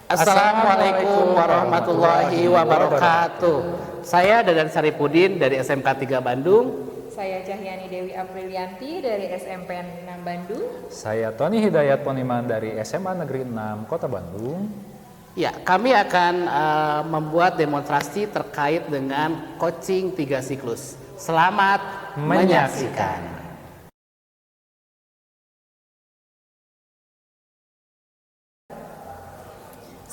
Assalamualaikum warahmatullahi wabarakatuh. Saya Dadan Saripudin dari SMK 3 Bandung. Saya Cahyani Dewi Aprilianti dari SMP 6 Bandung. Saya Tony Hidayat Poniman dari SMA Negeri 6 Kota Bandung. Ya, kami akan membuat demonstrasi terkait dengan coaching 3 siklus. Selamat menyaksikan.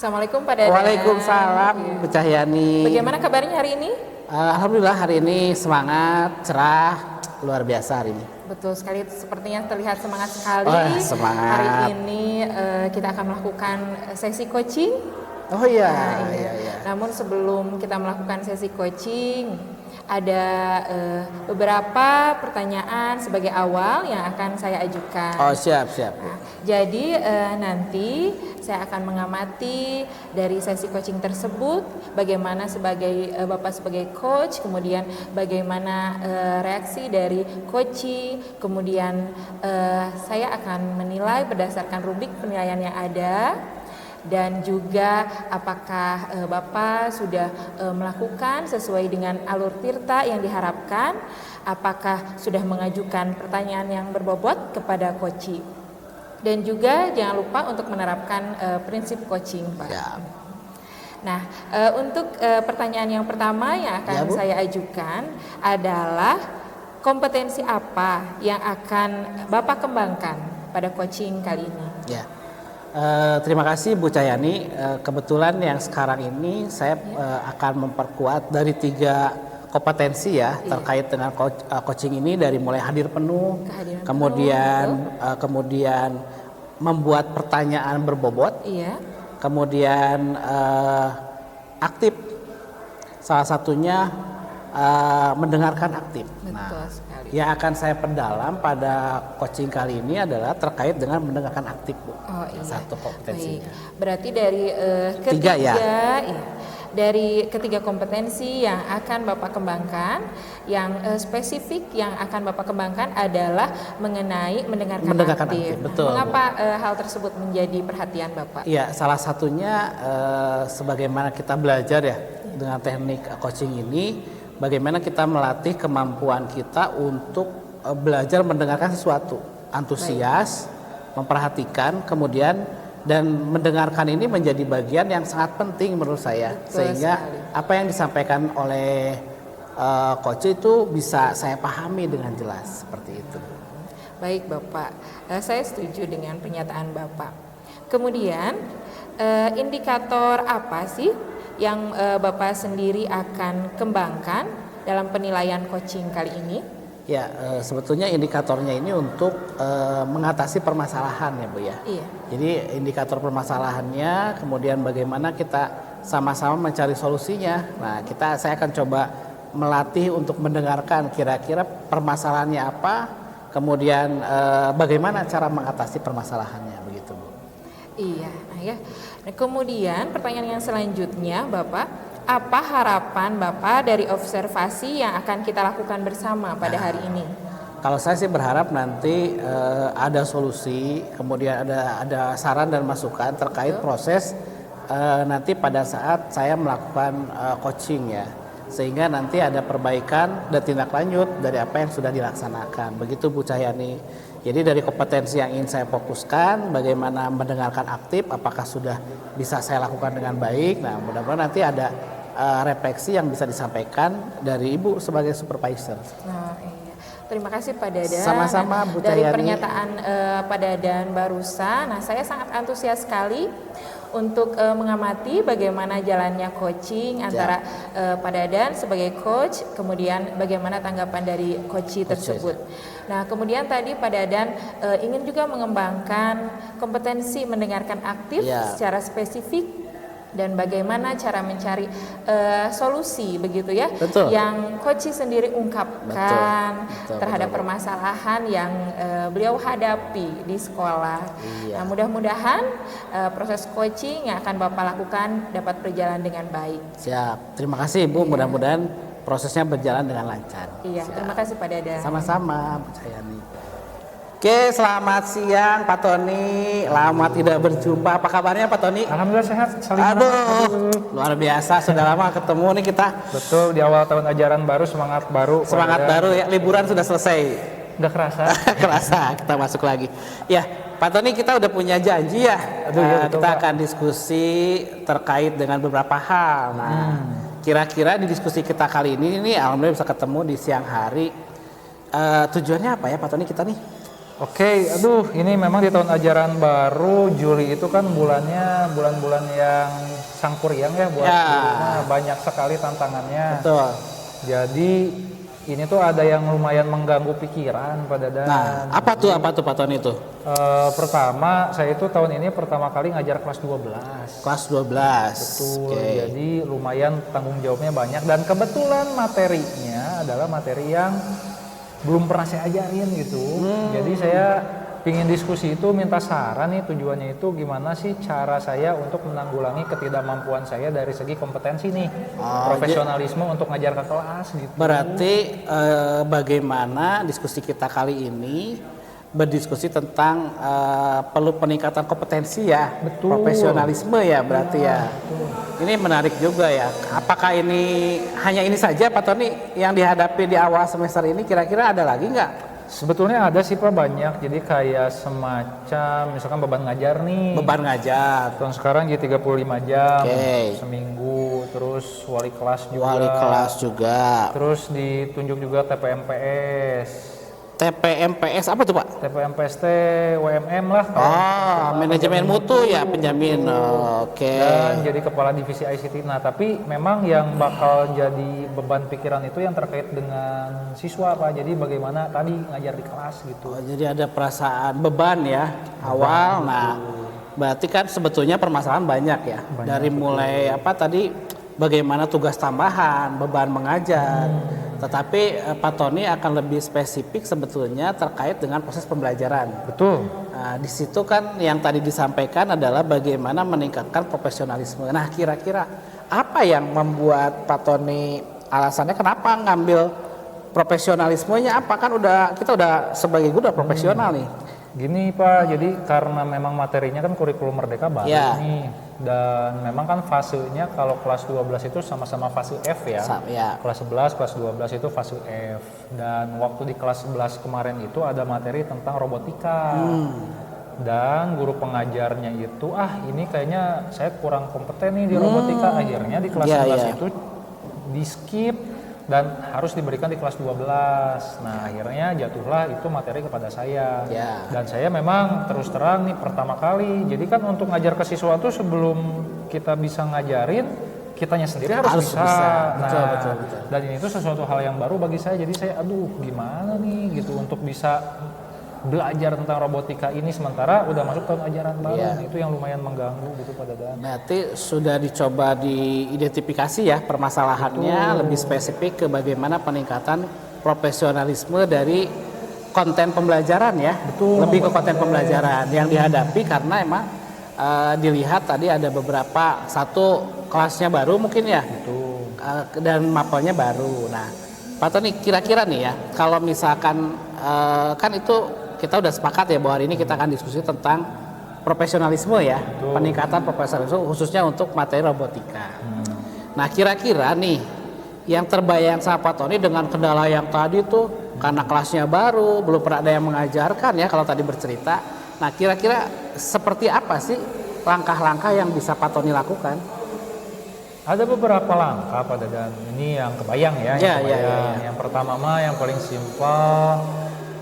Assalamualaikum Pak Dadan. Waalaikumsalam Bu Cahyani. Bagaimana kabarnya hari ini? Alhamdulillah hari ini semangat, cerah, luar biasa hari ini. Betul sekali, sepertinya terlihat semangat sekali. Semangat. Hari ini kita akan melakukan sesi coaching. Oh iya, Nah, iya. Namun sebelum kita melakukan sesi coaching, ada beberapa pertanyaan sebagai awal yang akan saya ajukan. Oh siap. Nah, jadi nanti saya akan mengamati dari sesi coaching tersebut bagaimana Bapak sebagai coach, kemudian bagaimana reaksi dari coachee, kemudian saya akan menilai berdasarkan rubrik penilaian yang ada. Dan juga apakah Bapak sudah melakukan sesuai dengan alur tirta yang diharapkan, apakah sudah mengajukan pertanyaan yang berbobot kepada coachee. Dan juga jangan lupa untuk menerapkan prinsip coaching, Pak. Siap. Nah, untuk pertanyaan yang pertama yang akan saya ajukan adalah kompetensi apa yang akan Bapak kembangkan pada coaching kali ini? Ya. Terima kasih Bu Cahyani. Kebetulan yang sekarang ini saya akan memperkuat dari 3 kompetensi ya terkait dengan coaching ini, dari mulai hadir penuh, kemudian membuat pertanyaan berbobot, kemudian aktif. Salah satunya mendengarkan aktif. Betul sekali. Yang akan saya perdalam pada coaching kali ini adalah terkait dengan mendengarkan aktif, Bu. Oh iya. Satu kompetensinya. Baik. Berarti dari Tiga, ya. Dari ketiga kompetensi yang akan Bapak kembangkan, yang spesifik yang akan Bapak kembangkan adalah mengenai mendengarkan aktif. Betul. Mengapa hal tersebut menjadi perhatian Bapak? Iya, salah satunya sebagaimana kita belajar ya dengan teknik coaching ini, bagaimana kita melatih kemampuan kita untuk belajar mendengarkan sesuatu, antusias, memperhatikan, kemudian dan mendengarkan ini menjadi bagian yang sangat penting menurut saya. Betul sehingga sekali. apa yang disampaikan oleh coach itu bisa saya pahami dengan jelas, seperti itu. Baik Bapak, saya setuju dengan pernyataan Bapak. Kemudian indikator apa sih yang Bapak sendiri akan kembangkan dalam penilaian coaching kali ini? Ya, sebetulnya indikatornya ini untuk mengatasi permasalahan ya Bu ya. Iya. Jadi indikator permasalahannya, kemudian bagaimana kita sama-sama mencari solusinya. Nah, saya akan coba melatih untuk mendengarkan kira-kira permasalahannya apa, kemudian bagaimana cara mengatasi permasalahannya, begitu Bu. Iya, Nah, kemudian pertanyaan yang selanjutnya, Bapak, apa harapan Bapak dari observasi yang akan kita lakukan bersama pada hari ini? Kalau saya sih berharap nanti ada solusi, kemudian ada saran dan masukan terkait proses nanti pada saat saya melakukan coaching ya, sehingga nanti ada perbaikan dan tindak lanjut dari apa yang sudah dilaksanakan. Begitu Bu Cahyani. Jadi dari kompetensi yang ingin saya fokuskan, bagaimana mendengarkan aktif, apakah sudah bisa saya lakukan dengan baik. Nah, mudah-mudahan nanti ada refleksi yang bisa disampaikan dari Ibu sebagai supervisor. Nah, iya. Terima kasih Pak Dadan. Sama-sama Bu Dari Cahyani. pernyataan Pak Dadan barusan, nah saya sangat antusias sekali untuk mengamati bagaimana jalannya coaching antara Pak Dadan sebagai coach, kemudian bagaimana tanggapan dari coachee tersebut. Nah, kemudian tadi Pak Dadan ingin juga mengembangkan kompetensi mendengarkan aktif secara spesifik dan bagaimana cara mencari solusi begitu ya. Betul. Yang coachee sendiri ungkapkan Betul, terhadap permasalahan yang beliau hadapi di sekolah. Iya. Nah, mudah-mudahan proses coaching yang akan Bapak lakukan dapat berjalan dengan baik. Siap. Terima kasih Ibu. Mudah-mudahan prosesnya berjalan dengan lancar. Iya, Siap. terima kasih Pak Dadan. Sama-sama Bu Cahyani. Oke, selamat siang Pak Tony. Lama tidak berjumpa. Apa kabarnya Pak Tony? Alhamdulillah sehat. Aduh, luar biasa. Sudah lama ketemu nih kita. Betul, di awal tahun ajaran baru, semangat baru. Semangat baru ya. Liburan sudah selesai. Nggak kerasa. Kerasa, kita masuk lagi. Ya, Pak Tony, kita udah punya janji ya. Aduh, ya, betul, kita Pak. akan diskusi terkait dengan beberapa hal. Nah, kira-kira di diskusi kita kali ini alhamdulillah bisa ketemu di siang hari. Tujuannya apa ya Pak Tony kita nih? Oke, aduh, ini memang di tahun ajaran baru, Juli itu kan bulannya bulan-bulan yang sangkuriang ya buat Ya. guru. Nah, banyak sekali tantangannya. Betul. Jadi ini tuh ada yang lumayan mengganggu pikiran pada dan. Nah, apa tuh Pak Tony itu? Pertama, saya itu tahun ini pertama kali ngajar kelas 12. Kelas 12. Betul, Oke. jadi lumayan tanggung jawabnya banyak dan kebetulan materinya adalah materi yang belum pernah saya ajarin gitu. Jadi saya pingin diskusi itu, minta saran nih, tujuannya itu gimana sih cara saya untuk menanggulangi ketidakmampuan saya dari segi kompetensi nih, profesionalisme untuk ngajar ke kelas gitu. Berarti bagaimana diskusi kita kali ini berdiskusi tentang perlu peningkatan kompetensi ya, Betul. profesionalisme ya berarti ya. Ini menarik juga ya. Apakah ini hanya ini saja Pak Tony yang dihadapi di awal semester ini? Kira-kira ada lagi nggak? Sebetulnya ada sih Pak banyak, jadi kayak semacam misalkan beban ngajar nih. Beban ngajar, Tahun sekarang jadi 35 jam Oke. seminggu, terus wali kelas juga. wali kelas juga, Terus ditunjuk juga TPMPS. TPMPS apa tuh Pak? TPMPS WMM lah. Oh, manajemen mutu ya, penjamin. Oke. Dan jadi kepala divisi ICT. Nah, tapi memang yang bakal jadi beban pikiran itu yang terkait dengan siswa Pak. Jadi bagaimana tadi ngajar di kelas gitu. Oh, jadi ada perasaan beban ya awal. Nah, berarti kan sebetulnya permasalahan banyak ya. Dari mulai apa tadi bagaimana tugas tambahan, beban mengajar. Tetapi Pak Tony akan lebih spesifik sebetulnya terkait dengan proses pembelajaran. Betul. Nah, di situ kan yang tadi disampaikan adalah bagaimana meningkatkan profesionalisme. Nah, kira-kira apa yang membuat Pak Tony alasannya kenapa ngambil profesionalismenya? Apa kan kita udah sebagai guru udah profesional nih. Gini Pak, jadi karena memang materinya kan kurikulum merdeka baru Ya. nih. Dan memang kan fasenya kalau kelas 12 itu sama-sama fase F ya. Ya. Kelas 11, kelas 12 itu fase F. Dan waktu di kelas 11 kemarin itu ada materi tentang robotika. Dan guru pengajarnya itu, ini kayaknya saya kurang kompeten nih di robotika. Akhirnya di kelas Ya, 11 ya. itu di skip dan harus diberikan di kelas 12. Nah, akhirnya jatuhlah itu materi kepada saya. Ya. Dan saya memang terus terang nih pertama kali. Jadi kan untuk ngajar ke siswa tuh sebelum kita bisa ngajarin, kitanya sendiri harus bisa. Betul, Nah, betul, betul. dan ini tuh sesuatu hal yang baru bagi saya. Jadi saya gimana nih gitu untuk bisa belajar tentang robotika ini sementara udah masuk tahun ajaran baru. Iya. Nah, itu yang lumayan mengganggu gitu pada dan. Berarti sudah dicoba diidentifikasi ya permasalahannya lebih spesifik ke bagaimana peningkatan profesionalisme dari konten pembelajaran ya. Betul. Lebih ke konten pembelajaran yang dihadapi karena emang dilihat tadi ada beberapa satu kelasnya baru mungkin ya. Betul. Dan mapelnya baru. Nah, Pak Tony kira-kira nih ya kalau misalkan kan itu kita udah sepakat ya bahwa hari ini kita akan diskusi tentang profesionalisme ya, peningkatan profesionalisme khususnya untuk materi robotika. Nah, kira-kira nih yang terbayang sama Pak Tony dengan kendala yang tadi tuh karena kelasnya baru, belum pernah ada yang mengajarkan ya kalau tadi bercerita. Nah, kira-kira seperti apa sih langkah-langkah yang bisa Pak Tony lakukan? Ada beberapa langkah pada dan ini yang kebayang ya. Ya, yang ya, kebayang. ya. Yang pertama mah yang paling simpel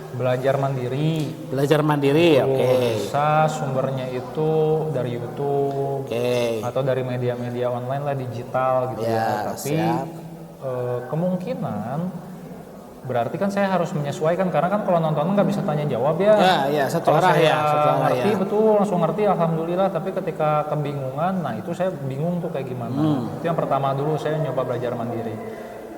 belajar mandiri. Belajar mandiri, oke. Bisa sumbernya itu dari YouTube Oke. atau dari media-media online lah digital gitu ya. Ya, Tapi siap. kemungkinan berarti kan saya harus menyesuaikan karena kan kalau nonton nggak bisa tanya jawab ya. Ya, satu Kalau arah saya ya, satu arah ngerti ya. betul langsung ngerti alhamdulillah, tapi ketika kebingungan, nah itu saya bingung tuh kayak gimana. Itu yang pertama dulu saya nyoba belajar mandiri.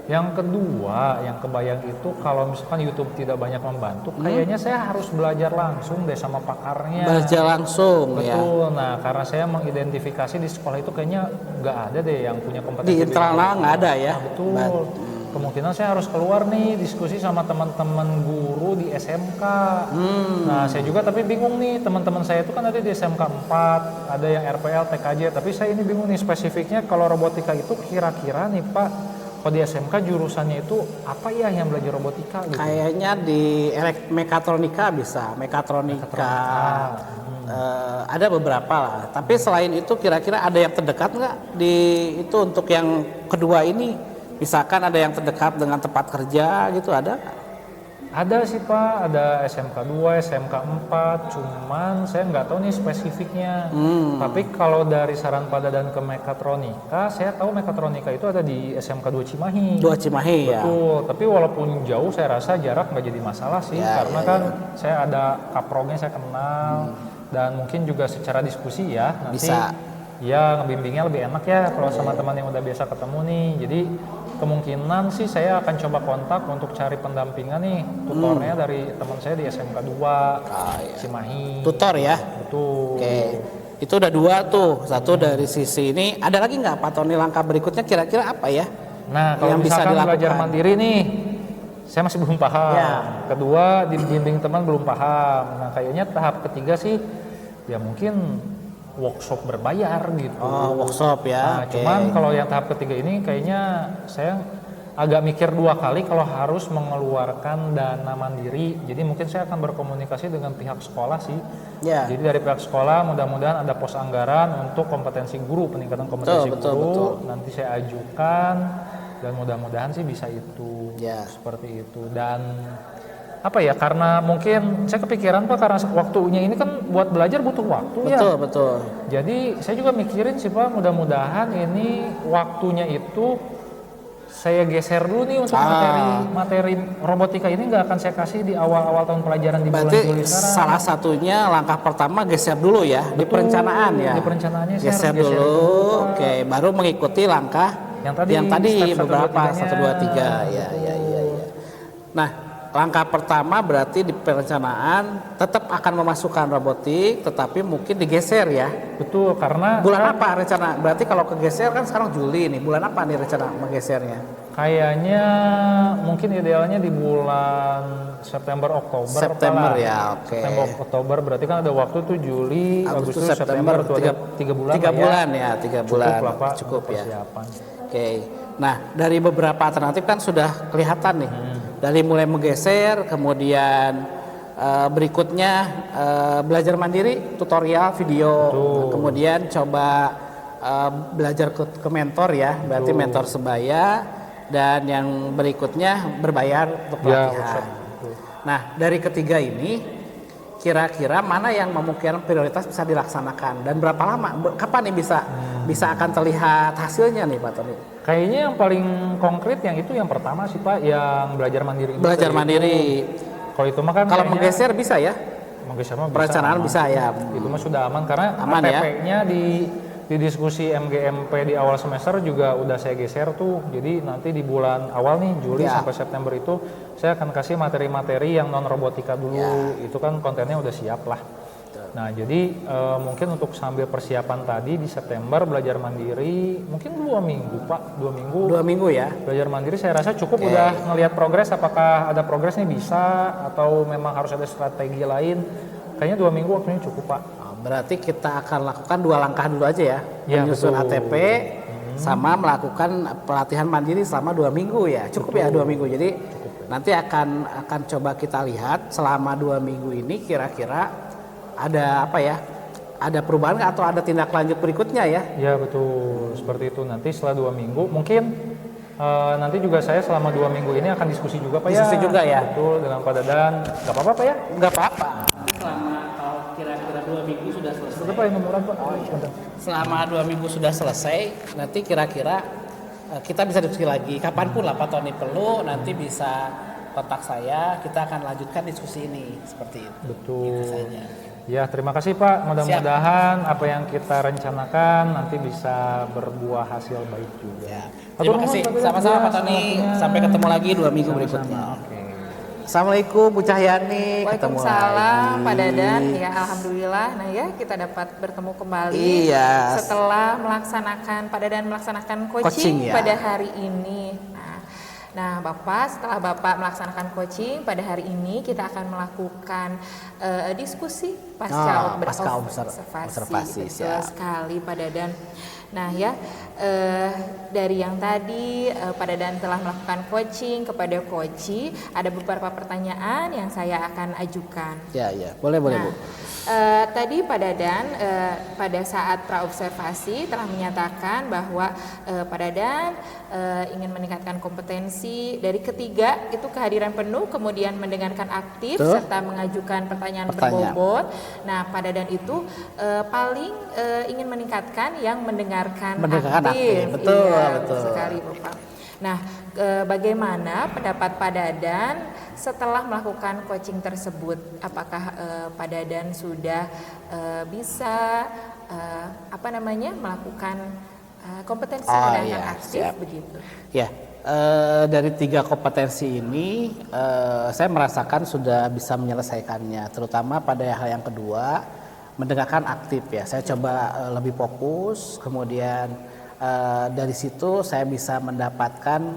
Yang kedua, yang kebayang itu kalau misalkan YouTube tidak banyak membantu, kayaknya saya harus belajar langsung deh sama pakarnya. Belajar langsung ya. Betul. Nah, karena saya mengidentifikasi di sekolah itu kayaknya nggak ada deh yang punya kompetensi. Di internal nggak ada ya. Nah, betul. kemungkinan saya harus keluar nih diskusi sama teman-teman guru di SMK. Nah, saya juga tapi bingung nih, teman-teman saya itu kan ada di SMK 4, ada yang RPL, TKJ, tapi saya ini bingung nih spesifiknya kalau robotika itu kira-kira nih Pak, kalau di SMK jurusannya itu apa ya yang belajar robotika gitu? Kayaknya di mekatronika bisa, mekatronika. Ada beberapa lah. Tapi selain itu kira-kira ada yang terdekat nggak di itu untuk yang kedua ini? Misalkan ada yang terdekat dengan tempat kerja gitu, ada nggak? Ada sih Pak, ada SMK 2, SMK 4, cuman saya nggak tahu nih spesifiknya. Tapi kalau dari saran Pak Dadan ke mekatronika, saya tahu mekatronika itu ada di SMK 2 Cimahi. 2 Cimahi ya. Betul, tapi walaupun jauh saya rasa jarak nggak jadi masalah sih, karena kan saya ada kaprognya saya kenal, dan mungkin juga secara diskusi ya nanti Bisa. ya ngebimbingnya lebih enak ya kalau sama teman yang udah biasa ketemu nih. Jadi kemungkinan sih saya akan coba kontak untuk cari pendampingan nih, tutornya dari teman saya di SMK 2 Cimahi. Tutor ya. Betul. Oke. Itu udah 2 tuh. Satu dari sisi ini. Ada lagi nggak Pak Tony langkah berikutnya kira-kira apa ya? Nah, kalau yang bisa misalkan dilakukan? belajar mandiri nih, saya masih belum paham. Ya. Kedua, dibimbing teman belum paham. Nah, kayaknya tahap ketiga sih ya mungkin workshop berbayar gitu. Oh, workshop ya. Nah, Oke. cuman kalau yang tahap ketiga ini kayaknya saya agak mikir 2 kali kalau harus mengeluarkan dana mandiri. Jadi mungkin saya akan berkomunikasi dengan pihak sekolah sih. Ya. Jadi dari pihak sekolah mudah-mudahan ada pos anggaran untuk kompetensi guru, peningkatan kompetensi Betul, guru. betul. Nanti saya ajukan dan mudah-mudahan sih bisa itu. Ya. Seperti itu. Dan apa ya, karena mungkin saya kepikiran Pak, karena waktunya ini kan buat belajar butuh waktu ya. Betul, betul. Jadi saya juga mikirin sih Pak, mudah-mudahan ini waktunya itu saya geser dulu nih untuk materi robotika ini nggak akan saya kasih di awal-awal tahun pelajaran di bulan Berarti Juli sekarang. salah satunya langkah pertama geser dulu ya. Di Betul, perencanaan ya. Di perencanaannya saya Geser harus geser dulu. dulu, Pak. Oke, baru mengikuti langkah Yang tadi, step 1, beberapa 2, 3-nya. 1 2 3 ya. Nah, langkah pertama berarti di perencanaan tetap akan memasukkan robotik, tetapi mungkin digeser ya. Betul, karena Bulan apa rencana? Berarti kalau kegeser kan sekarang Juli nih. Bulan apa nih rencana menggesernya? kayaknya mungkin idealnya di bulan September Oktober. September apalah. ya, oke. September Oktober berarti kan ada waktu tuh Juli, Agustus, September, tuh ada 3 bulan. 3 lah bulan ya, 3 bulan. Cukup lah Pak, Cukup untuk ya. persiapan. Oke. Nah, dari beberapa alternatif kan sudah kelihatan nih. Dari mulai menggeser, kemudian berikutnya belajar mandiri, tutorial, video. Kemudian coba belajar ke mentor ya, berarti mentor sebaya. Dan yang berikutnya berbayar untuk Ya, pelatihan. Nah, dari ketiga ini, kira-kira mana yang memungkinkan prioritas bisa dilaksanakan dan berapa lama? Kapan nih bisa akan terlihat hasilnya nih Pak Tony? Kayaknya yang paling konkret yang itu yang pertama sih Pak, yang belajar mandiri. Belajar mandiri. Kalau itu mah kan Kalau kayaknya menggeser bisa ya? menggeser mah bisa, Perencanaan aman. bisa ya. Itu mah sudah aman karena Aman ya? ATP-nya di diskusi MGMP di awal semester juga udah saya geser tuh. Jadi nanti di bulan awal nih Juli Ya. sampai September itu saya akan kasih materi-materi yang non robotika dulu. Ya. Itu kan kontennya udah siap lah. Nah jadi mungkin untuk sambil persiapan tadi di September belajar mandiri mungkin 2 minggu Pak, 2 minggu. 2 minggu ya. Belajar mandiri saya rasa cukup. Udah ngelihat progres, apakah ada progres nih bisa atau memang harus ada strategi lain. Kayaknya 2 minggu waktunya cukup Pak. Berarti kita akan lakukan 2 langkah dulu aja ya. Ya, Menyusun betul. ATP sama melakukan pelatihan mandiri selama 2 minggu ya. Cukup ya 2 minggu. Jadi nanti akan coba kita lihat selama 2 minggu ini kira-kira ada apa ya? Ada perubahan nggak atau ada tindak lanjut berikutnya ya? Ya betul, seperti itu. Nanti setelah 2 minggu mungkin nanti juga saya selama 2 minggu ini akan diskusi juga Pak Diskusi ya. juga ya? Betul, dengan Pak Dadan. Gak apa-apa Pak ya? Nggak apa-apa. Selama kalau kira-kira 2 minggu sudah selesai. Sudah Pak, ini murah Pak. Selama 2 minggu sudah selesai, nanti kira-kira kita bisa diskusi lagi. Kapanpun lah Pak Tony perlu, nanti bisa kontak saya. Kita akan lanjutkan diskusi ini seperti itu. Betul. Gitu saja. Ya terima kasih Pak. Mudah-mudahan apa yang kita rencanakan nanti bisa berbuah hasil baik juga. Ya. Atur Terima kasih. nuhun, Pak. Sama-sama Pak Tony. Waktunya. Sampai ketemu lagi 2 minggu Sama-sama. berikutnya. Oke. Assalamualaikum Bu Cahyani. Ketemu Waalaikumsalam lagi. Pak Dadan. Ya alhamdulillah. Nah ya kita dapat bertemu kembali Iya. setelah melaksanakan Pak Dadan melaksanakan Coaching, coaching ya. pada hari ini. Nah, Nah, Bapak, setelah Bapak melaksanakan coaching pada hari ini, kita akan melakukan diskusi pasca observasi. Betul sekali, Pak Dadan. Nah, ya, dari yang tadi Pak Dadan telah melakukan coaching kepada coachi, ada beberapa pertanyaan yang saya akan ajukan. Ya, boleh Bu. Tadi Pak Dadan pada saat praobservasi telah menyatakan bahwa Pak Dadan ingin meningkatkan kompetensi dari ketiga itu kehadiran penuh, kemudian mendengarkan aktif serta mengajukan pertanyaan berbobot. Nah, Pak Dadan itu paling ingin meningkatkan yang mendengarkan aktif. Betul, iya, betul sekali Bapak. Nah, bagaimana pendapat Pak Dadan setelah melakukan coaching tersebut? Apakah Pak Dadan sudah bisa melakukan kompetensi mendengarkan aktif begitu? Ya, dari 3 kompetensi ini saya merasakan sudah bisa menyelesaikannya, terutama pada hal yang kedua, mendengarkan aktif ya. Saya coba lebih fokus, kemudian dari situ saya bisa mendapatkan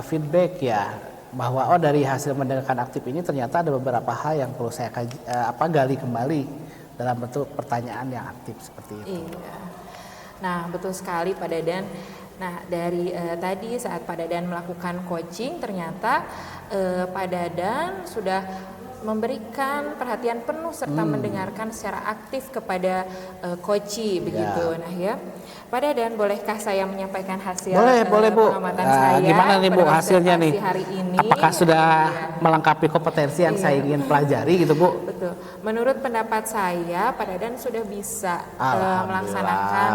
feedback ya, bahwa dari hasil mendengarkan aktif ini ternyata ada beberapa hal yang perlu saya gali kembali dalam bentuk pertanyaan yang aktif seperti itu. Iya. Nah, betul sekali Pak Dadan. Nah, dari tadi saat Pak Dadan melakukan coaching, ternyata Pak Dadan sudah memberikan perhatian penuh serta mendengarkan secara aktif kepada coachi begitu. Nah, ya. Pak Dadan, bolehkah saya menyampaikan hasil boleh Bu. pengamatan saya? Gimana nih Bu hasilnya nih? Hari ini, apakah sudah melengkapi kompetensi yang saya ingin pelajari gitu Bu? Betul. Menurut pendapat saya, Pak Dadan sudah bisa melaksanakan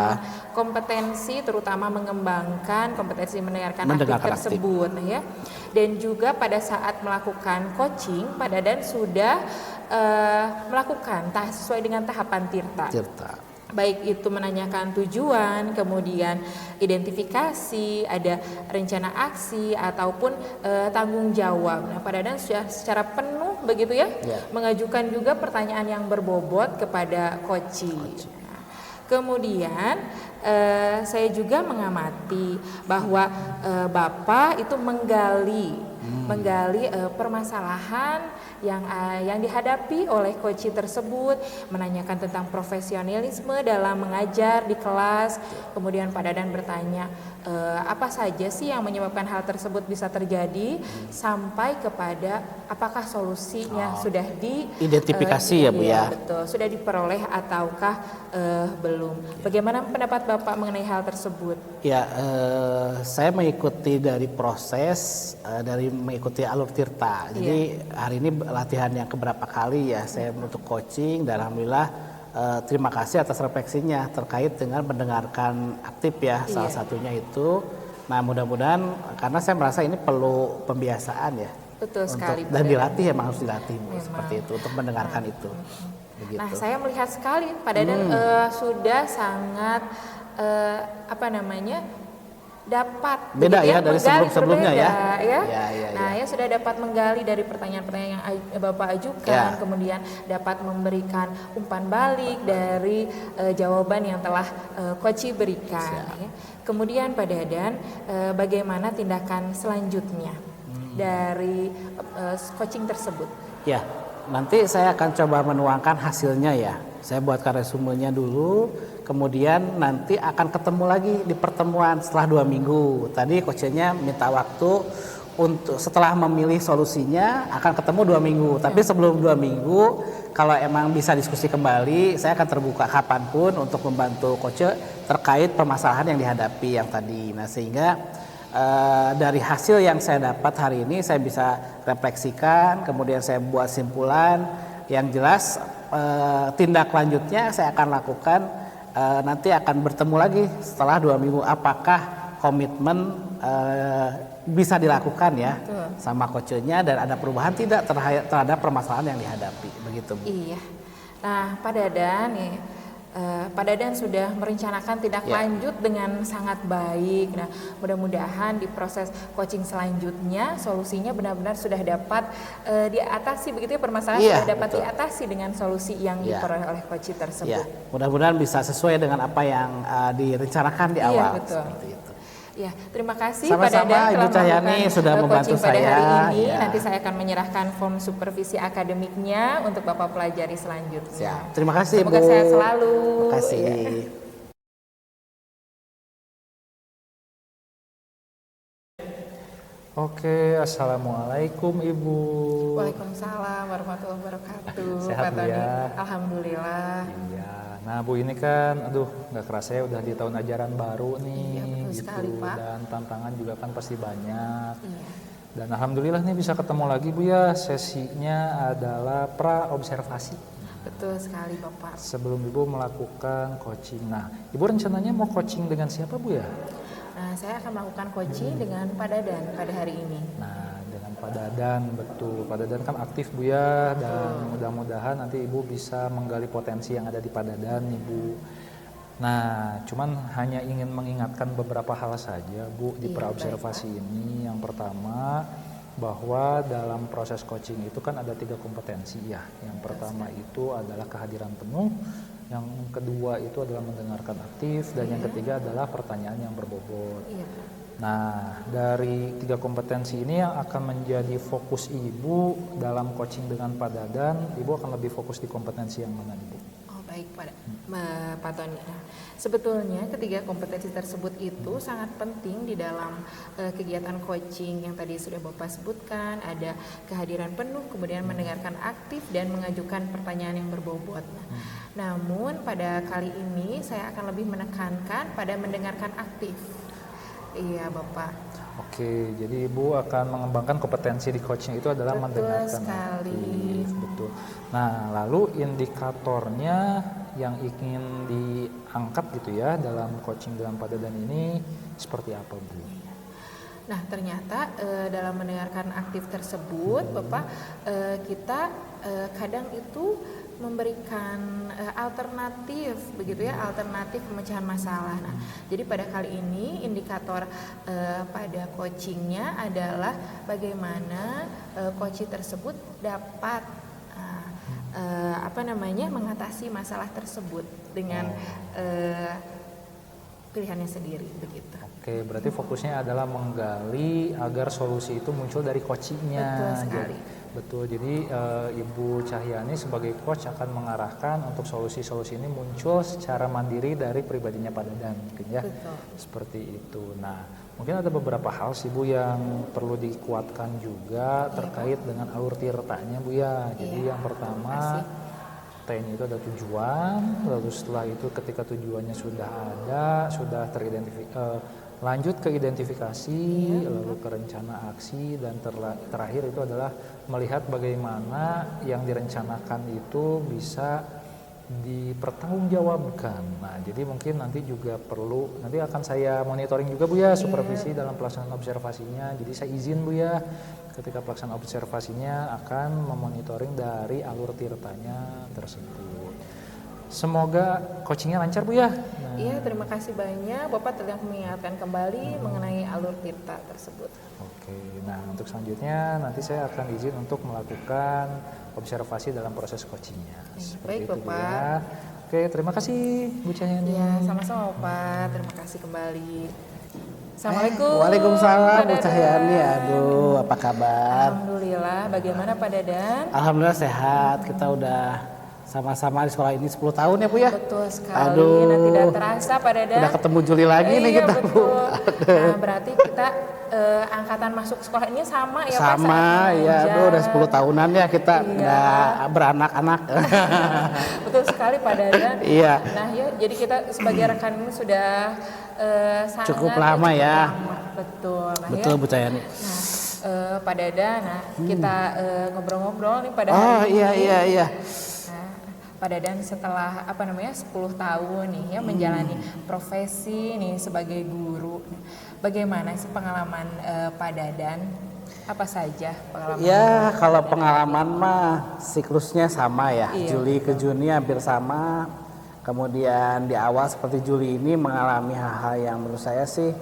kompetensi, terutama mengembangkan kompetensi mendengarkan aktif tersebut, ya. Dan juga pada saat melakukan coaching, Pak Dadan sudah melakukan sesuai dengan tahapan tirta. Baik itu menanyakan tujuan, kemudian identifikasi, ada rencana aksi ataupun tanggung jawab. Nah, Pak Dadan sudah secara penuh begitu ya, mengajukan juga pertanyaan yang berbobot kepada coachi. Nah, kemudian saya juga mengamati bahwa Bapak itu menggali permasalahan yang dihadapi oleh coachi tersebut, menanyakan tentang profesionalisme dalam mengajar di kelas. Kemudian Pak Dadan bertanya apa saja sih yang menyebabkan hal tersebut bisa terjadi, sampai kepada apakah solusinya sudah diidentifikasi ya Bu ya. Betul, sudah diperoleh ataukah belum. Bagaimana pendapat Bapak mengenai hal tersebut? Ya, saya mengikuti dari proses dari mengikuti alur tirta. Jadi hari ini latihan yang keberapa kali ya saya untuk coaching, dan alhamdulillah terima kasih atas refleksinya terkait dengan mendengarkan aktif ya, salah satunya itu. Nah, mudah-mudahan, karena saya merasa ini perlu pembiasaan ya. Betul sekali. Dan dilatih, emang harus dilatih seperti itu untuk mendengarkan itu. Begitu. Nah, saya melihat sekali Pak Dadan sudah sangat dapat beda ya dari sebelumnya ya. Nah, ya sudah dapat menggali dari pertanyaan-pertanyaan yang Bapak ajukan, kemudian dapat memberikan umpan balik dari jawaban yang telah coachi berikan. Ya. Kemudian Pak Dadan, bagaimana tindakan selanjutnya dari coaching tersebut? Ya, nanti saya akan coba menuangkan hasilnya ya. Saya buatkan resumenya dulu, kemudian nanti akan ketemu lagi di pertemuan setelah 2 minggu. Tadi coachnya minta waktu untuk setelah memilih solusinya akan ketemu 2 minggu. Tapi sebelum 2 minggu, kalau emang bisa diskusi kembali, saya akan terbuka kapanpun untuk membantu coach terkait permasalahan yang dihadapi yang tadi. Nah, sehingga dari hasil yang saya dapat hari ini saya bisa refleksikan, kemudian saya buat simpulan yang jelas. Tindak lanjutnya saya akan lakukan nanti akan bertemu lagi setelah 2 minggu, apakah komitmen bisa dilakukan ya sama coachnya dan ada perubahan tidak terhadap permasalahan yang dihadapi begitu Bu. Iya. Nah, Pak Dadan nih, Pak Dadan sudah merencanakan tindak lanjut dengan sangat baik. Nah, mudah-mudahan di proses coaching selanjutnya solusinya benar-benar sudah dapat diatasi begitu ya, permasalahan sudah dapat diatasi dengan solusi yang diperoleh oleh coach tersebut. Mudah-mudahan bisa sesuai dengan apa yang direncanakan di awal seperti itu. Ya, terima kasih Sama-sama, Pak Dadan Ibu telah Cahyani melakukan sudah membantu coaching pada hari saya. ini. Ya. Nanti saya akan menyerahkan form supervisi akademiknya untuk Bapak pelajari selanjutnya. Siap. Terima kasih, Semoga Bu. sehat selalu. Terima kasih. Ya. Oke, assalamualaikum Ibu. Waalaikumsalam warahmatullahi wabarakatuh. Sehat, Pak Bu, Tony. ya? Alhamdulillah. Iya, nah Bu ini kan, aduh nggak kerasa ya udah di tahun ajaran baru nih, Iya, betul gitu. sekali, Pak. Dan tantangan juga kan pasti banyak. Iya. Dan alhamdulillah nih bisa ketemu lagi Bu ya, sesinya adalah pra observasi. Betul sekali Bapak. Sebelum Ibu melakukan coaching. Nah, Ibu rencananya mau coaching dengan siapa Bu ya? Nah, saya akan melakukan coaching dengan Pak Dadan pada hari ini. Nah, dengan Pak Dadan, betul. Pak Dadan kan aktif Bu ya, dan mudah-mudahan nanti Ibu bisa menggali potensi yang ada di Pak Dadan Ibu. Nah, cuman hanya ingin mengingatkan beberapa hal saja Bu di Iya, praobservasi ini. Yang pertama, bahwa dalam proses coaching itu kan ada 3 kompetensi ya. Yang pertama itu adalah kehadiran penuh, yang kedua itu adalah mendengarkan aktif, dan yang ketiga adalah pertanyaan yang berbobot. Iya. Nah, dari 3 kompetensi ini yang akan menjadi fokus Ibu dalam coaching dengan Pak Dadan, Ibu akan lebih fokus di kompetensi yang mana Ibu? Oh baik Pak Tony. Nah, sebetulnya ketiga kompetensi tersebut itu sangat penting di dalam kegiatan coaching yang tadi sudah Bapak sebutkan. Ada kehadiran penuh, kemudian mendengarkan aktif dan mengajukan pertanyaan yang berbobot. Namun pada kali ini saya akan lebih menekankan pada mendengarkan aktif. Iya Bapak. Oke, jadi Ibu akan mengembangkan kompetensi di coaching itu adalah Betul mendengarkan sekali. aktif, betul. Nah, lalu indikatornya yang ingin diangkat gitu ya dalam coaching dengan Pak Dadan ini seperti apa Bu? Nah ternyata dalam mendengarkan aktif tersebut Bapak, kita kadang itu memberikan alternatif begitu ya, alternatif pemecahan masalah. Nah, jadi pada kali ini indikator pada coachingnya adalah bagaimana coaching tersebut dapat mengatasi masalah tersebut dengan pilihannya sendiri begitu. Oke, berarti fokusnya adalah menggali agar solusi itu muncul dari coachingnya. Betul sekali. Betul, jadi Ibu Cahyani sebagai coach akan mengarahkan untuk solusi-solusi ini muncul secara mandiri dari pribadinya Pak Dadan, mungkin ya. Betul. Seperti itu. Nah, mungkin ada beberapa hal sih Bu yang perlu dikuatkan juga terkait dengan alur tirtanya Bu ya. Jadi yang pertama, T-nya itu ada tujuan, lalu setelah itu ketika tujuannya sudah ada, sudah teridentifikasi, lanjut ke identifikasi, lalu ke rencana aksi, dan terakhir itu adalah melihat bagaimana yang direncanakan itu bisa dipertanggungjawabkan. Nah, jadi mungkin nanti juga perlu, nanti akan saya monitoring juga Bu ya, supervisi dalam pelaksanaan observasinya. Jadi saya izin Bu ya, ketika pelaksanaan observasinya akan memonitoring dari alur tirtanya tersebut. Semoga coachingnya lancar Bu ya. Nah, Iya, terima kasih banyak Bapak telah mengingatkan kembali mengenai alur tirta tersebut. Oke, nah untuk selanjutnya nanti saya akan izin untuk melakukan observasi dalam proses coachingnya. Baik itu, Bu Bapak. ya. Oke, terima kasih Bu Cahyani. Iya, sama-sama Bapak. Terima kasih kembali. Assalamualaikum. Waalaikumsalam Pak Bu Dadan. Cahyani. Aduh, apa kabar? Alhamdulillah. Bagaimana Pak Dadan? Alhamdulillah sehat. Kita udah sama-sama di sekolah ini 10 tahun ya Bu ya. Betul sekali. Aduh. Nah, tidak terasa Pak Dadan. Udah ketemu Juli lagi nih Iya, kita Bu. betul. Nah, berarti kita angkatan masuk sekolah ini sama ya Pak? Sama, saat ya mengajar. Bu, udah 10 tahunan ya kita Iya. nggak beranak-anak. Betul sekali Pak Dadan. Iya. Nah ya, jadi kita sebagai rekan ini sudah sangat Cukup lama ya. lama. Betul. Nah, Betul ya. Bu Cahyani. Nah, Pak Dadan, nah kita ngobrol-ngobrol nih pada Oh hari ini. iya. Nah, Pak Dadan setelah 10 tahun nih ya menjalani profesi nih sebagai guru. Bagaimana sih pengalaman Pak Dadan? Apa saja pengalaman? Ya kalau pengalaman mah siklusnya sama ya. Iya, Juli ke Juni hampir sama. Kemudian di awal seperti Juli ini mengalami hal-hal yang menurut saya sih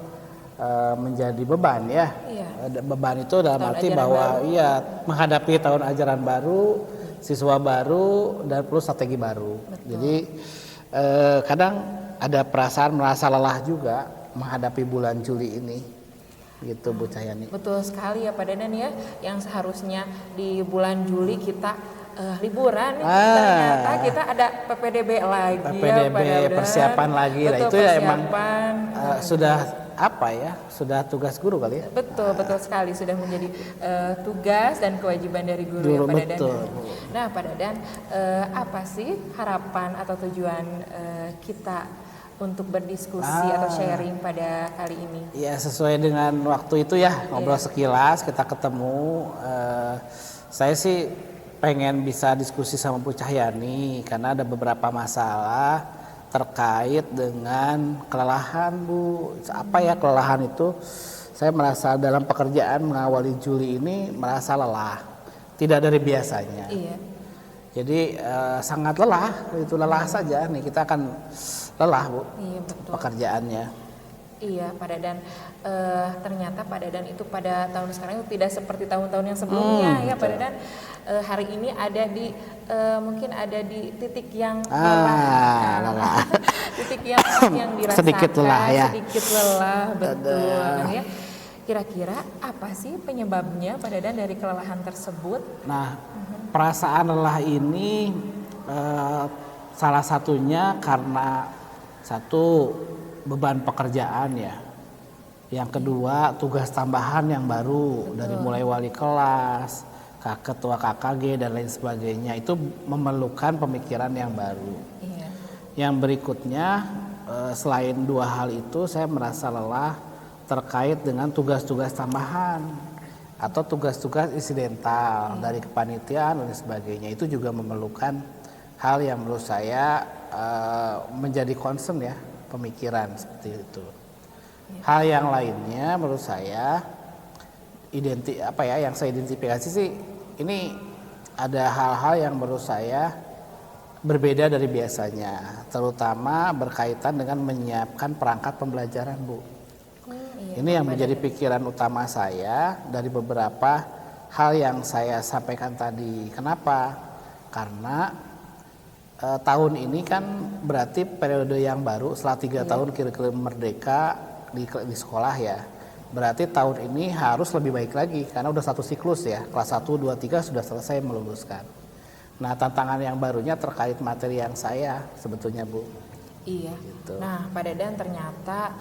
menjadi beban ya. Iya. Beban itu dalam Tahun arti ajaran bahwa baru. iya menghadapi tahun ajaran baru, siswa baru dan perlu strategi baru. Jadi kadang ada perasaan merasa lelah juga menghadapi bulan Juli ini, gitu Bu Cahyani. Betul sekali ya Pak Dadan ya, yang seharusnya di bulan Juli kita liburan, ternyata kita ada PPDB lagi PPDB, ya Pak Dadan. persiapan lagi. Nah, Betul, itu ya emang persiapan. sudah apa ya, sudah tugas guru kali ya. Betul, betul sekali, sudah menjadi tugas dan kewajiban dari guru ya Pak Dadan. Betul. Nah Pak Dadan, apa sih harapan atau tujuan kita untuk berdiskusi atau sharing pada kali ini? Ya sesuai dengan waktu itu ya, ngobrol sekilas, kita ketemu. Saya sih pengen bisa diskusi sama Bu Cahyani karena ada beberapa masalah terkait dengan kelelahan Bu. Apa ya kelelahan itu? Saya merasa dalam pekerjaan mengawali Juli ini merasa lelah, tidak dari biasanya. Iya. Jadi sangat lelah, itu lelah saja nih, kita akan lelah Bu. Iya betul. Pekerjaannya. Iya Pak Dadan, ternyata Pak Dadan itu pada tahun sekarang itu tidak seperti tahun-tahun yang sebelumnya ya Pak Dadan. Hari ini ada di mungkin ada di titik yang lelah. Titik yang dirasakan Sedikit lelah ya. Sedikit lelah, betul. Nah, ya. Kira-kira apa sih penyebabnya Pak Dadan dari kelelahan tersebut? Nah, perasaan lelah ini salah satunya karena satu beban pekerjaan ya. Yang kedua tugas tambahan yang baru. Dari mulai wali kelas, ketua KKG dan lain sebagainya, itu memerlukan pemikiran yang baru. Iya. Yang berikutnya selain dua hal itu saya merasa lelah terkait dengan tugas-tugas tambahan atau tugas-tugas insidental dari kepanitiaan dan sebagainya, itu juga memerlukan hal yang menurut saya menjadi concern ya, pemikiran seperti itu. Hal yang lainnya menurut saya yang saya identifikasi sih, ini ada hal-hal yang menurut saya berbeda dari biasanya, terutama berkaitan dengan menyiapkan perangkat pembelajaran Bu. Ini yang menjadi pikiran utama saya dari beberapa hal yang saya sampaikan tadi. Kenapa? Karena tahun ini kan berarti periode yang baru setelah 3 tahun kira-kira merdeka di sekolah ya. Berarti tahun ini harus lebih baik lagi karena udah satu siklus ya. Kelas 1, 2, 3 sudah selesai meluluskan. Nah, tantangan yang barunya terkait materi yang saya sebetulnya Bu. Iya. Gitu. Nah, Pak Dadan ternyata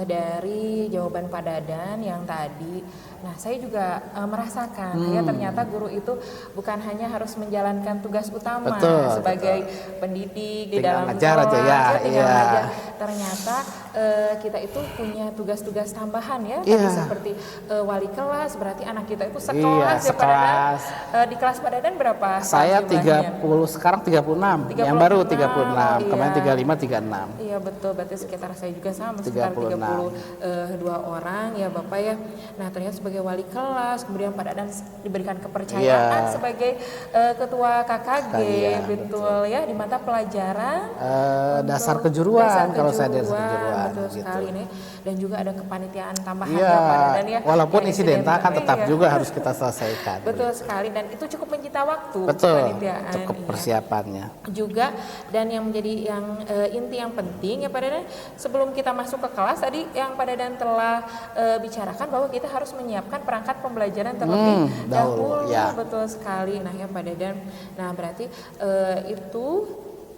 dari jawaban Pak Dadan yang tadi, nah saya juga merasakan ya ternyata guru itu bukan hanya harus menjalankan tugas utama sebagai pendidik di tinggal dalam ngajar aja ya. tinggal ngajar. Ternyata kita itu punya tugas-tugas tambahan ya, tadi seperti wali kelas, berarti anak kita itu sekelas ya Pak Dadan. Di kelas Pak Dadan berapa? Saya jumlahnya? 30, sekarang 36. Yang baru 36, kemarin 35, 36. Iya betul, berarti sekitar saya juga sama, sekitar 32 orang ya Bapak ya. Nah ternyata sebagai wali kelas, kemudian Pak Dadan diberikan kepercayaan sebagai ketua KKG, betul ya, di mata pelajaran dasar kejuruan, kalau saya dasar kejuruan. Betul gitu. sekali nih. Dan juga ada kepanitiaan tambahan ya Pak Dadan ya. Walaupun yang insidental kan tetap iya. juga harus kita selesaikan. Betul sekali, dan itu cukup menyita waktu. Betul, kepanitiaan, cukup persiapannya. juga. Dan yang menjadi yang inti yang penting ya Pak Dadan, sebelum kita masuk ke kelas tadi yang Pak Dadan telah bicarakan bahwa kita harus menyiapkan perangkat pembelajaran terlebih dahulu. Betul sekali. Nah ya Pak Dadan, nah berarti itu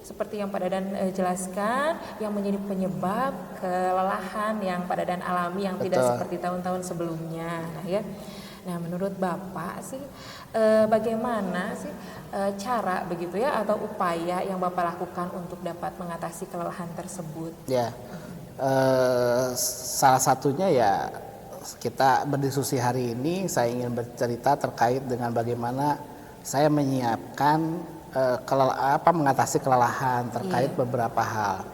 seperti yang Pak Dadan jelaskan yang menjadi penyebab kelelahan yang Pak Dadan alami yang tidak seperti tahun-tahun sebelumnya. Nah ya. Nah, menurut Bapak sih bagaimana sih cara begitu ya atau upaya yang Bapak lakukan untuk dapat mengatasi kelelahan tersebut? Ya, salah satunya ya kita berdiskusi hari ini, saya ingin bercerita terkait dengan bagaimana saya menyiapkan mengatasi kelelahan terkait beberapa hal.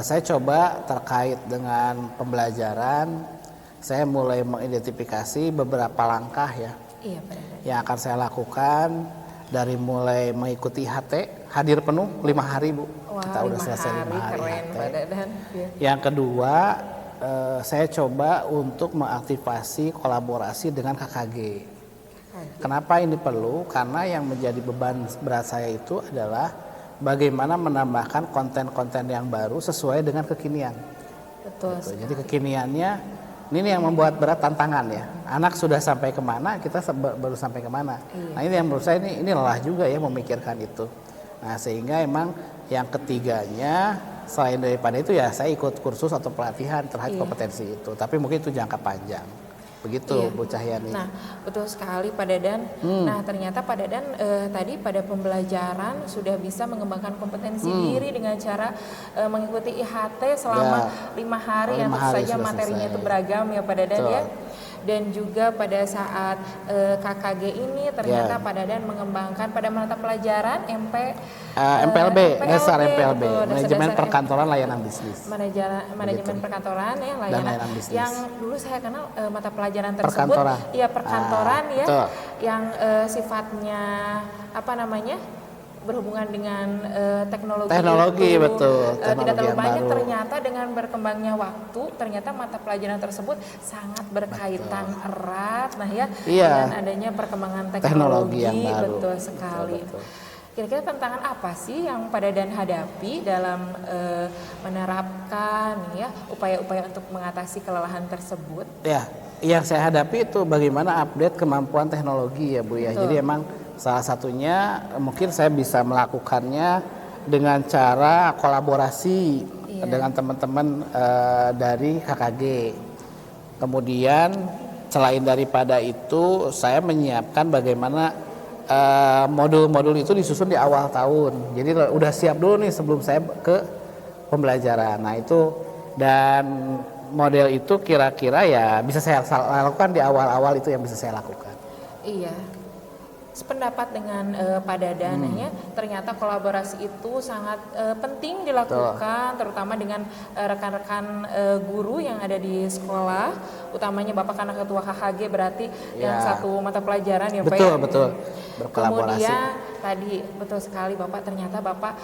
Saya coba terkait dengan pembelajaran. Saya mulai mengidentifikasi beberapa langkah ya yang akan saya lakukan, dari mulai mengikuti HT, hadir penuh 5 hari Bu. Wah, kita udah selesai 5 hari keren, HT. Pak Dadan. Yang kedua, saya coba untuk mengaktifasi kolaborasi dengan KKG. Kenapa ini perlu? Karena yang menjadi beban berat saya itu adalah bagaimana menambahkan konten-konten yang baru sesuai dengan kekinian. Betul. Gitu. Jadi kekiniannya ini nih yang membuat berat tantangan ya. Anak sudah sampai kemana, kita baru sampai kemana. Iya. Nah ini yang menurut saya ini lelah juga ya memikirkan itu. Nah sehingga emang yang ketiganya selain daripada itu ya saya ikut kursus atau pelatihan terkait Iya. kompetensi itu. Tapi mungkin itu jangka panjang. Begitu Iya. Bu Cahyani. Nah, betul sekali Pak Dadan. Nah, ternyata Pak Dadan tadi pada pembelajaran sudah bisa mengembangkan kompetensi diri dengan cara mengikuti IHT selama 5 hari yang 5 tentu hari saja sudah materinya selesai. itu beragam ya Pak Dadan Betul. ya. Dan juga pada saat KKG ini ternyata Ya. Pak Dadan mengembangkan pada mata pelajaran MPLB, dasar MPLB, betul, manajemen dasar-dasar perkantoran layanan bisnis. manajemen perkantoran ya layanan bisnis. yang dulu saya kenal mata pelajaran tersebut Perkantoran. ya perkantoran ya betul. yang sifatnya apa namanya berhubungan dengan teknologi itu, betul, tidak teknologi terlalu yang banyak. baru. Ternyata dengan berkembangnya waktu ternyata mata pelajaran tersebut sangat berkaitan erat nah ya Iya. dengan adanya perkembangan Teknologi teknologi, yang baru. betul sekali. Betul. Kira-kira tantangan apa sih yang Pak Dadan hadapi dalam menerapkan ya upaya-upaya untuk mengatasi kelelahan tersebut? Ya, yang saya hadapi itu bagaimana update kemampuan teknologi ya Bu ya. Betul. Jadi emang salah satunya mungkin saya bisa melakukannya dengan cara kolaborasi Iya. dengan teman-teman dari KKG. Kemudian selain daripada itu saya menyiapkan bagaimana modul-modul itu disusun di awal tahun. Jadi udah siap dulu nih sebelum saya ke pembelajaran. Nah itu dan model itu kira-kira ya bisa saya lakukan di awal-awal itu yang bisa saya lakukan. Iya. Sependapat dengan Pak Dadan ya, ternyata kolaborasi itu sangat penting dilakukan, terutama dengan rekan-rekan guru yang ada di sekolah, utamanya Bapak karena ketua KKG berarti yang Ya. satu mata pelajaran ya Pak Betul, ya. betul. Berkolaborasi. Kemudian tadi betul sekali Bapak ternyata Bapak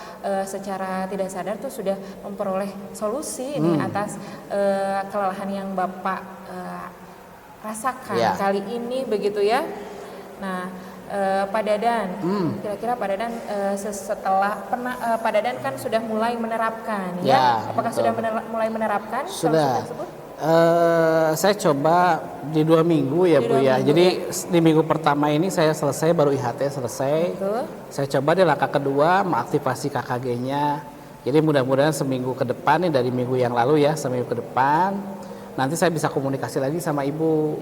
secara tidak sadar tuh sudah memperoleh solusi ini atas kelelahan yang Bapak rasakan Ya. kali ini begitu ya. Nah, Pak Dadan, kira-kira Pak Dadan setelah Pak Dadan kan sudah mulai menerapkan ya? Ya, Apakah betul. sudah mulai menerapkan solusi Sudah. tersebut? Saya coba di 2 minggu ya Di Bu 2 ya. minggu, Jadi di minggu pertama ini saya selesai, baru IHT selesai. Betul. Saya coba di langkah kedua mengaktifasi KKG-nya. Jadi mudah-mudahan seminggu ke depan nih dari minggu yang lalu ya, seminggu ke depan nanti saya bisa komunikasi lagi sama Ibu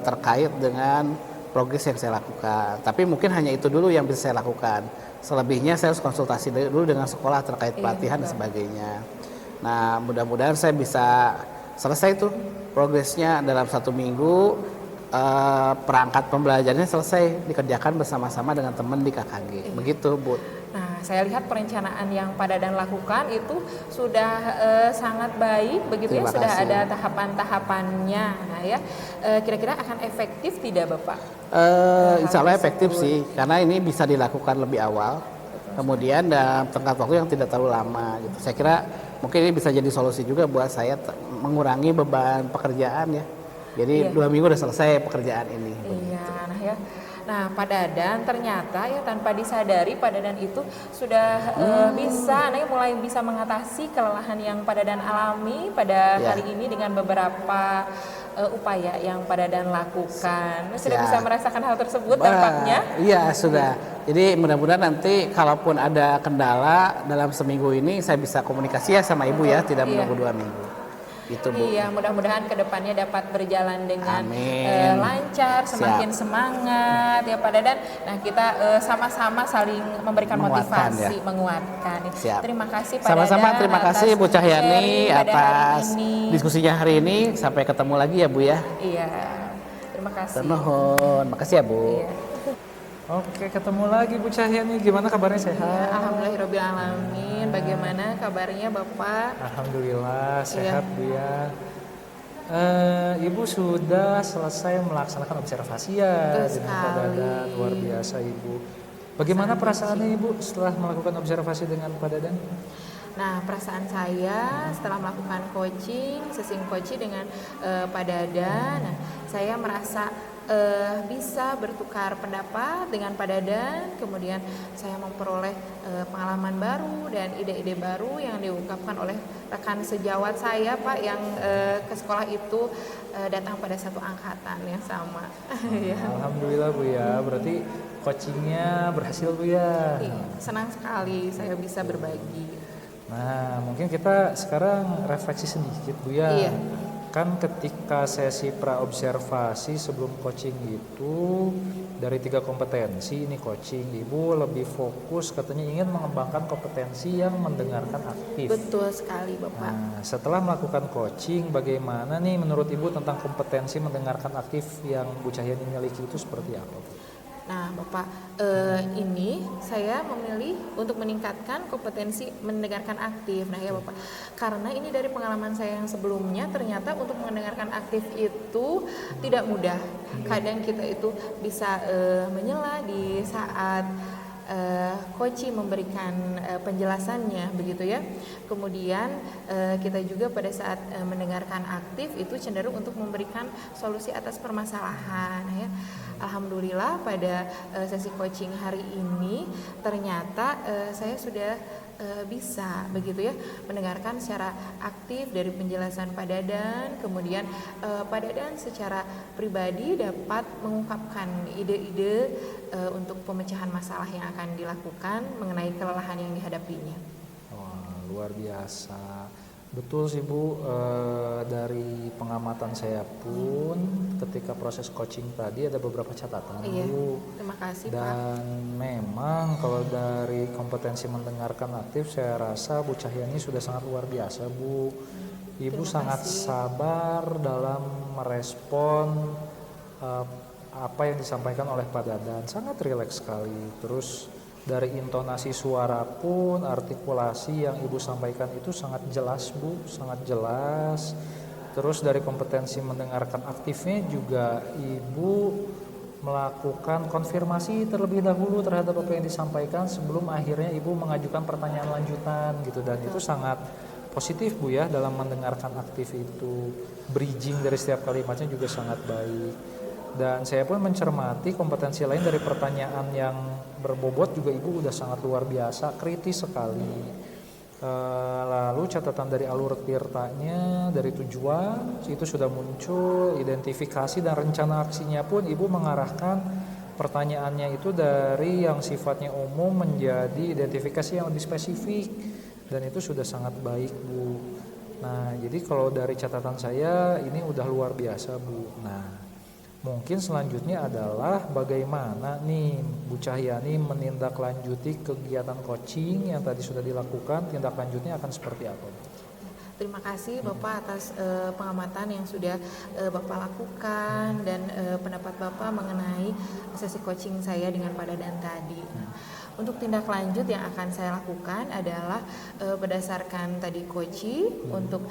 terkait dengan progres yang saya lakukan. Tapi mungkin hanya itu dulu yang bisa saya lakukan. Selebihnya saya harus konsultasi dulu dengan sekolah terkait pelatihan dan sebagainya. Nah, mudah-mudahan saya bisa selesai tuh progresnya dalam 1 minggu. Perangkat pembelajarannya selesai dikerjakan bersama-sama dengan teman di KKG. Begitu, Bu. Nah, saya lihat perencanaan yang Pak Dadan lakukan itu sudah sangat baik, begitu ya, Terima sudah kasih. ada tahapan-tahapannya. Nah ya, kira-kira akan efektif tidak Bapak? Insya Allah efektif sih, karena ini bisa dilakukan lebih awal. Kemudian dalam tenggat waktu yang tidak terlalu lama. Gitu. Saya kira mungkin ini bisa jadi solusi juga buat saya mengurangi beban pekerjaan ya. Jadi 2 minggu udah selesai pekerjaan ini. Iya, nah ya. Nah, Pak Dadan ternyata ya tanpa disadari Pak Dadan itu sudah bisa, mulai bisa mengatasi kelelahan yang Pak Dadan alami pada Ya. hari ini dengan beberapa upaya yang Pak Dadan lakukan. Sudah Ya. bisa merasakan hal tersebut dampaknya? Iya sudah. Jadi mudah-mudahan nanti kalaupun ada kendala dalam seminggu ini saya bisa komunikasi ya sama Ibu ya, tidak Iya. menunggu 2 minggu. Gitu Bu. Iya, mudah-mudahan kedepannya dapat berjalan dengan Amin. lancar, semakin Siap. semangat ya Pak Dadan. Nah, kita sama-sama saling memberikan Menguatkan, motivasi, ya. menguatkan. Siap. Terima kasih Pak Sama-sama Dadan terima atas kasih Bu Cahyani sharing pada hari atas ini. diskusinya hari ini. Sampai ketemu lagi ya Bu ya. Iya, terima kasih. Ternuhun. Makasih ya Bu. Iya. Oke, ketemu lagi Bu Cahyani. Gimana kabarnya, Ya, sehat? alhamdulillahirobbilalamin. Bagaimana kabarnya Bapak? Alhamdulillah Iya. sehat dia. Ibu sudah selesai melaksanakan observasi ya Betul dengan Pak sekali. Dadan, luar biasa Ibu. Bagaimana perasaannya Ibu setelah melakukan observasi dengan Pak Dadan? Nah, perasaan saya setelah melakukan sesi coaching dengan Pak Dadan, nah, saya merasa bisa bertukar pendapat dengan Pak Dadan, kemudian saya memperoleh pengalaman pengalaman baru dan ide-ide baru yang diungkapkan oleh rekan sejawat saya Pak yang ke sekolah itu datang pada satu angkatan yang sama. Ya. Alhamdulillah Bu ya, berarti coachingnya berhasil Bu ya. Iya, senang sekali saya bisa berbagi. Nah, mungkin kita sekarang refleksi sedikit Bu ya. Iya. Kan ketika sesi praobservasi sebelum coaching itu dari 3 kompetensi ini coaching, Ibu lebih fokus katanya ingin mengembangkan kompetensi yang mendengarkan aktif. Betul sekali Bapak. Nah, setelah melakukan coaching, bagaimana nih menurut Ibu tentang kompetensi mendengarkan aktif yang Bu Cahyani miliki itu seperti apa? Nah, Bapak, ini saya memilih untuk meningkatkan kompetensi mendengarkan aktif. Nah, ya Bapak, karena ini dari pengalaman saya yang sebelumnya, ternyata untuk mendengarkan aktif itu tidak mudah. Kadang kita itu bisa menyela di saat coach memberikan penjelasannya, begitu ya. Kemudian kita juga pada saat mendengarkan aktif itu cenderung untuk memberikan solusi atas permasalahan, ya. Alhamdulillah pada sesi coaching hari ini ternyata saya sudah bisa begitu ya mendengarkan secara aktif dari penjelasan Pak Dadan, kemudian Pak Dadan secara pribadi dapat mengungkapkan ide-ide untuk pemecahan masalah yang akan dilakukan mengenai kelelahan yang dihadapinya. Wah, luar biasa. Betul sih Bu, dari pengamatan saya pun ketika proses coaching tadi ada beberapa catatan Iya, Bu. terima kasih Pak. Dan memang kalau dari kompetensi mendengarkan aktif saya rasa Bu Cahyani sudah sangat luar biasa Bu. Ibu Terima sangat kasih. sabar dalam merespon apa yang disampaikan oleh Pak Dadan, sangat rileks sekali. Terus dari intonasi suara pun, artikulasi yang Ibu sampaikan itu sangat jelas Bu, sangat jelas. Terus dari kompetensi mendengarkan aktifnya juga Ibu melakukan konfirmasi terlebih dahulu terhadap apa yang disampaikan sebelum akhirnya Ibu mengajukan pertanyaan lanjutan gitu. Dan itu sangat positif Bu ya dalam mendengarkan aktif itu. Bridging dari setiap kalimatnya juga sangat baik. Dan saya pun mencermati kompetensi lain dari pertanyaan yang berbobot juga Ibu udah sangat luar biasa, kritis sekali. Lalu catatan dari alur tirtanya, dari tujuan itu sudah muncul, identifikasi dan rencana aksinya pun Ibu mengarahkan pertanyaannya itu dari yang sifatnya umum menjadi identifikasi yang lebih spesifik, dan itu sudah sangat baik Bu. Nah, jadi kalau dari catatan saya ini udah luar biasa Bu. Nah, mungkin selanjutnya adalah bagaimana nih Bu Cahyani menindaklanjuti kegiatan coaching yang tadi sudah dilakukan, tindak lanjutnya akan seperti apa? Terima kasih Bapak atas pengamatan yang sudah Bapak lakukan dan pendapat Bapak mengenai sesi coaching saya dengan Pak Dadan tadi. Nah, untuk tindak lanjut yang akan saya lakukan adalah berdasarkan tadi coaching untuk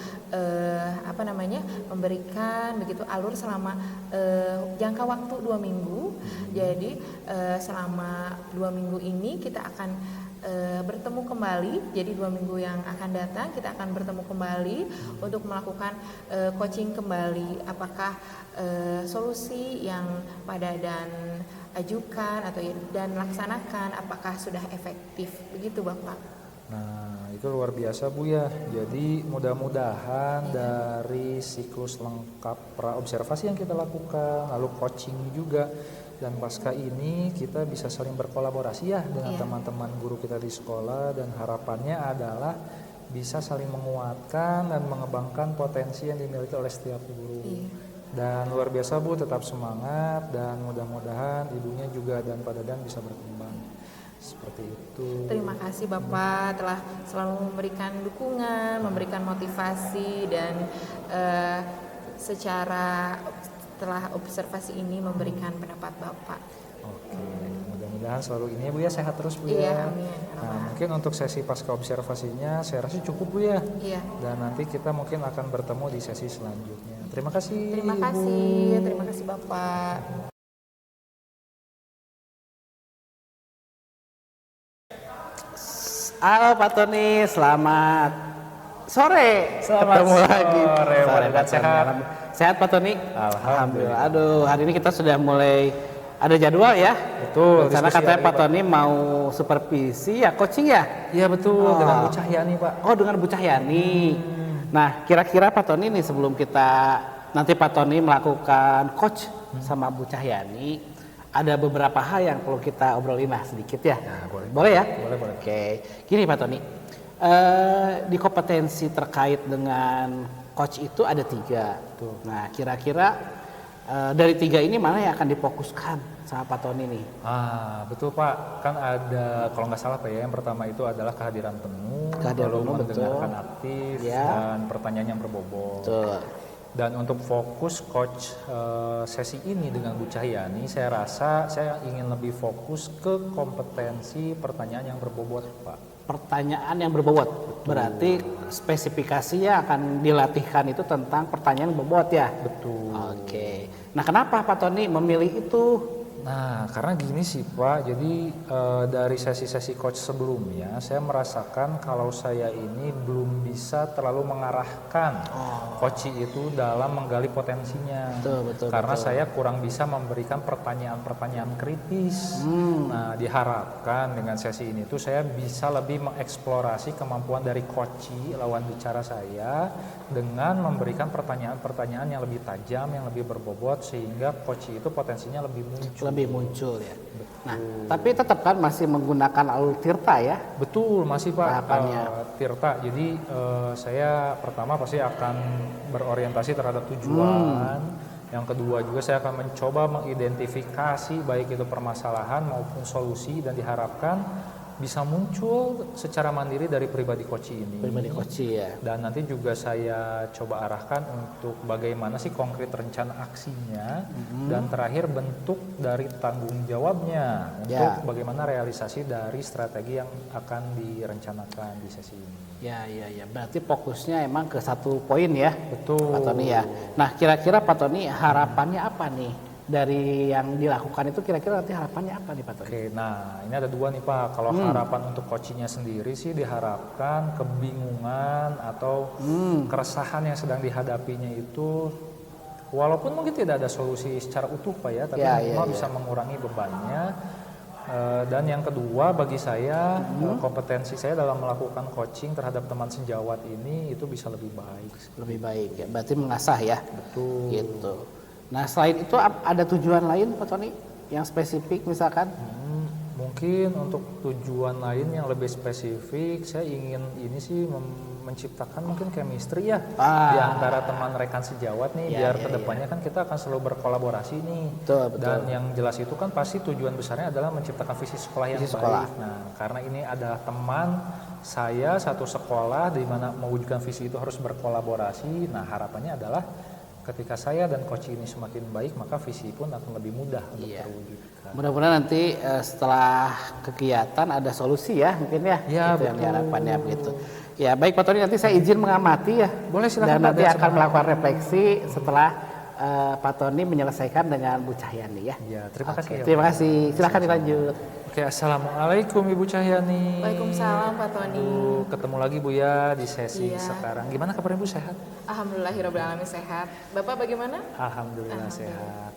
memberikan begitu alur selama jangka waktu 2 minggu. Jadi selama 2 minggu ini kita akan bertemu kembali. Jadi 2 minggu yang akan datang kita akan bertemu kembali untuk melakukan coaching kembali. Apakah solusi yang Pak Dadan ajukan atau dan laksanakan apakah sudah efektif, begitu Bapak. Nah, itu luar biasa Bu ya. Jadi mudah-mudahan dari siklus lengkap praobservasi yang kita lakukan, lalu coaching juga, dan pasca ini kita bisa saling berkolaborasi ya dengan teman-teman guru kita di sekolah, dan harapannya adalah bisa saling menguatkan dan mengembangkan potensi yang dimiliki oleh setiap guru. Dan luar biasa Bu, tetap semangat dan mudah-mudahan ibunya juga dan Pak Dadan bisa berkembang seperti itu. Terima kasih Bapak telah selalu memberikan dukungan, memberikan motivasi, dan secara setelah observasi ini memberikan pendapat Bapak. Oke, mudah-mudahan selalu ini Bu ya, sehat terus Bu Iya, ya. amin. Nah, mungkin untuk sesi pasca observasinya saya rasa cukup Bu ya. Iya. Dan nanti kita mungkin akan bertemu di sesi selanjutnya. Terima kasih. Terima Ibu. kasih Bapak. Halo Pak Tony, selamat sore. Selamat Ketemu lagi. sore, mudah-mudahan sehat. Sehat Pak Tony? Alhamdulillah. Aduh, hari ini kita sudah mulai ada jadwal ya. Betul. Karena diskusi katanya hari Pak ini, Tony mau supervisi ya, coaching ya. Iya betul, Oh. dengan Bu Cahyani Pak. Oh, dengan Bu Cahyani. Nah, kira-kira Pak Tony nih sebelum kita nanti Pak Tony melakukan coach sama Bu Cahyani, ada beberapa hal yang perlu kita obrolin lah sedikit ya. Ya, boleh. Boleh ya? Boleh. Oke, gini Pak Tony, di kompetensi terkait dengan coach itu ada 3. Nah, kira-kira dari 3 ini mana yang akan difokuskan sama Pak Tony nih? Betul Pak, kan ada kalau nggak salah Pak ya, yang pertama itu adalah kehadiran penuh, Kehadiran lalu penuh, mendengarkan betul. aktif, Ya. dan pertanyaan yang berbobot. Betul. Dan untuk fokus coach sesi ini dengan Bu Cahyani, saya rasa saya ingin lebih fokus ke kompetensi pertanyaan yang berbobot Pak. Pertanyaan yang berbobot, berarti spesifikasinya akan dilatihkan itu tentang pertanyaan yang berbobot ya? Betul. Oke. Nah, kenapa Pak Tony memilih itu? Nah, karena gini sih Pak, jadi dari sesi-sesi coach sebelumnya, saya merasakan kalau saya ini belum bisa terlalu mengarahkan coach itu dalam menggali potensinya. Betul. Karena saya kurang bisa memberikan pertanyaan-pertanyaan kritis. Nah, diharapkan dengan sesi ini tuh saya bisa lebih mengeksplorasi kemampuan dari coach lawan bicara saya dengan memberikan pertanyaan-pertanyaan yang lebih tajam, yang lebih berbobot, sehingga coach itu potensinya lebih muncul. Ya. Nah, tapi tetap kan masih menggunakan alur Tirta ya? Betul, masih Pak. Tahapannya. Tirta. Jadi saya pertama pasti akan berorientasi terhadap tujuan. Yang kedua juga saya akan mencoba mengidentifikasi baik itu permasalahan maupun solusi, dan diharapkan bisa muncul secara mandiri dari pribadi coach ini. Pribadi coach ya. Dan nanti juga saya coba arahkan untuk bagaimana sih konkret rencana aksinya, dan terakhir bentuk dari tanggung jawabnya untuk bagaimana realisasi dari strategi yang akan direncanakan di sesi ini. Ya. Berarti fokusnya emang ke satu poin ya, Betul. Pak Tony ya. Nah, kira-kira Pak Tony harapannya apa nih dari yang dilakukan itu? Kira-kira nanti harapannya apa nih Pak Tony? Oke, nah ini ada 2 nih Pak. Kalau harapan untuk coachingnya sendiri sih diharapkan kebingungan atau keresahan yang sedang dihadapinya itu, walaupun mungkin tidak ada solusi secara utuh Pak ya, tapi minimal bisa mengurangi bebannya. Dan yang kedua bagi saya, kompetensi saya dalam melakukan coaching terhadap teman sejawat ini itu bisa lebih baik. Lebih baik ya, berarti mengasah ya. Betul. Gitu. Nah, selain itu ada tujuan lain Pak Tony yang spesifik misalkan? Mungkin untuk tujuan lain yang lebih spesifik, saya ingin ini sih menciptakan mungkin chemistry ya di antara teman rekan sejawat nih, biar kedepannya kan kita akan selalu berkolaborasi nih. Betul. Dan yang jelas itu kan pasti tujuan besarnya adalah menciptakan visi sekolah yang baik. Nah, karena ini adalah teman saya satu sekolah di mana mewujudkan visi itu harus berkolaborasi. Nah, harapannya adalah ketika saya dan coach ini semakin baik, maka visi pun akan lebih mudah untuk terwujudkan. Mudah-mudahan nanti setelah kegiatan ada solusi ya mungkin ya. Ya, itu yang diharapkannya begitu. Ya, baik Pak Tony, nanti saya izin mengamati ya. Boleh, silakan. Dan nanti akan melakukan refleksi setelah Pak Tony menyelesaikan dengan Bu Cahyani ya. Ya, terima kasih. Terima kasih. Silakan dilanjut. Oke, assalamualaikum Ibu Cahyani. Waalaikumsalam Pak Tony. Ketemu lagi Bu ya di sesi sekarang. Gimana kabarnya Bu, sehat? Alhamdulillahirobbilalamin sehat. Bapak bagaimana? Alhamdulillah sehat.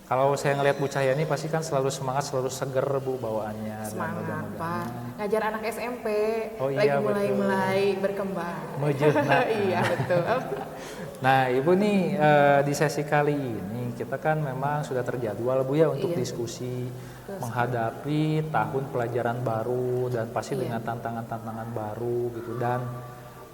Kalau saya ngelihat Bu Cahyani pasti kan selalu semangat, selalu seger Bu bawaannya. Semangat Pak. Ngajar anak SMP. Oh, iya, lagi mulai berkembang. Mejehna. Iya betul. Nah Ibu nih di sesi kali ini kita kan memang sudah terjadwal Bu ya untuk diskusi menghadapi tahun pelajaran baru, dan pasti dengan tantangan-tantangan baru gitu, dan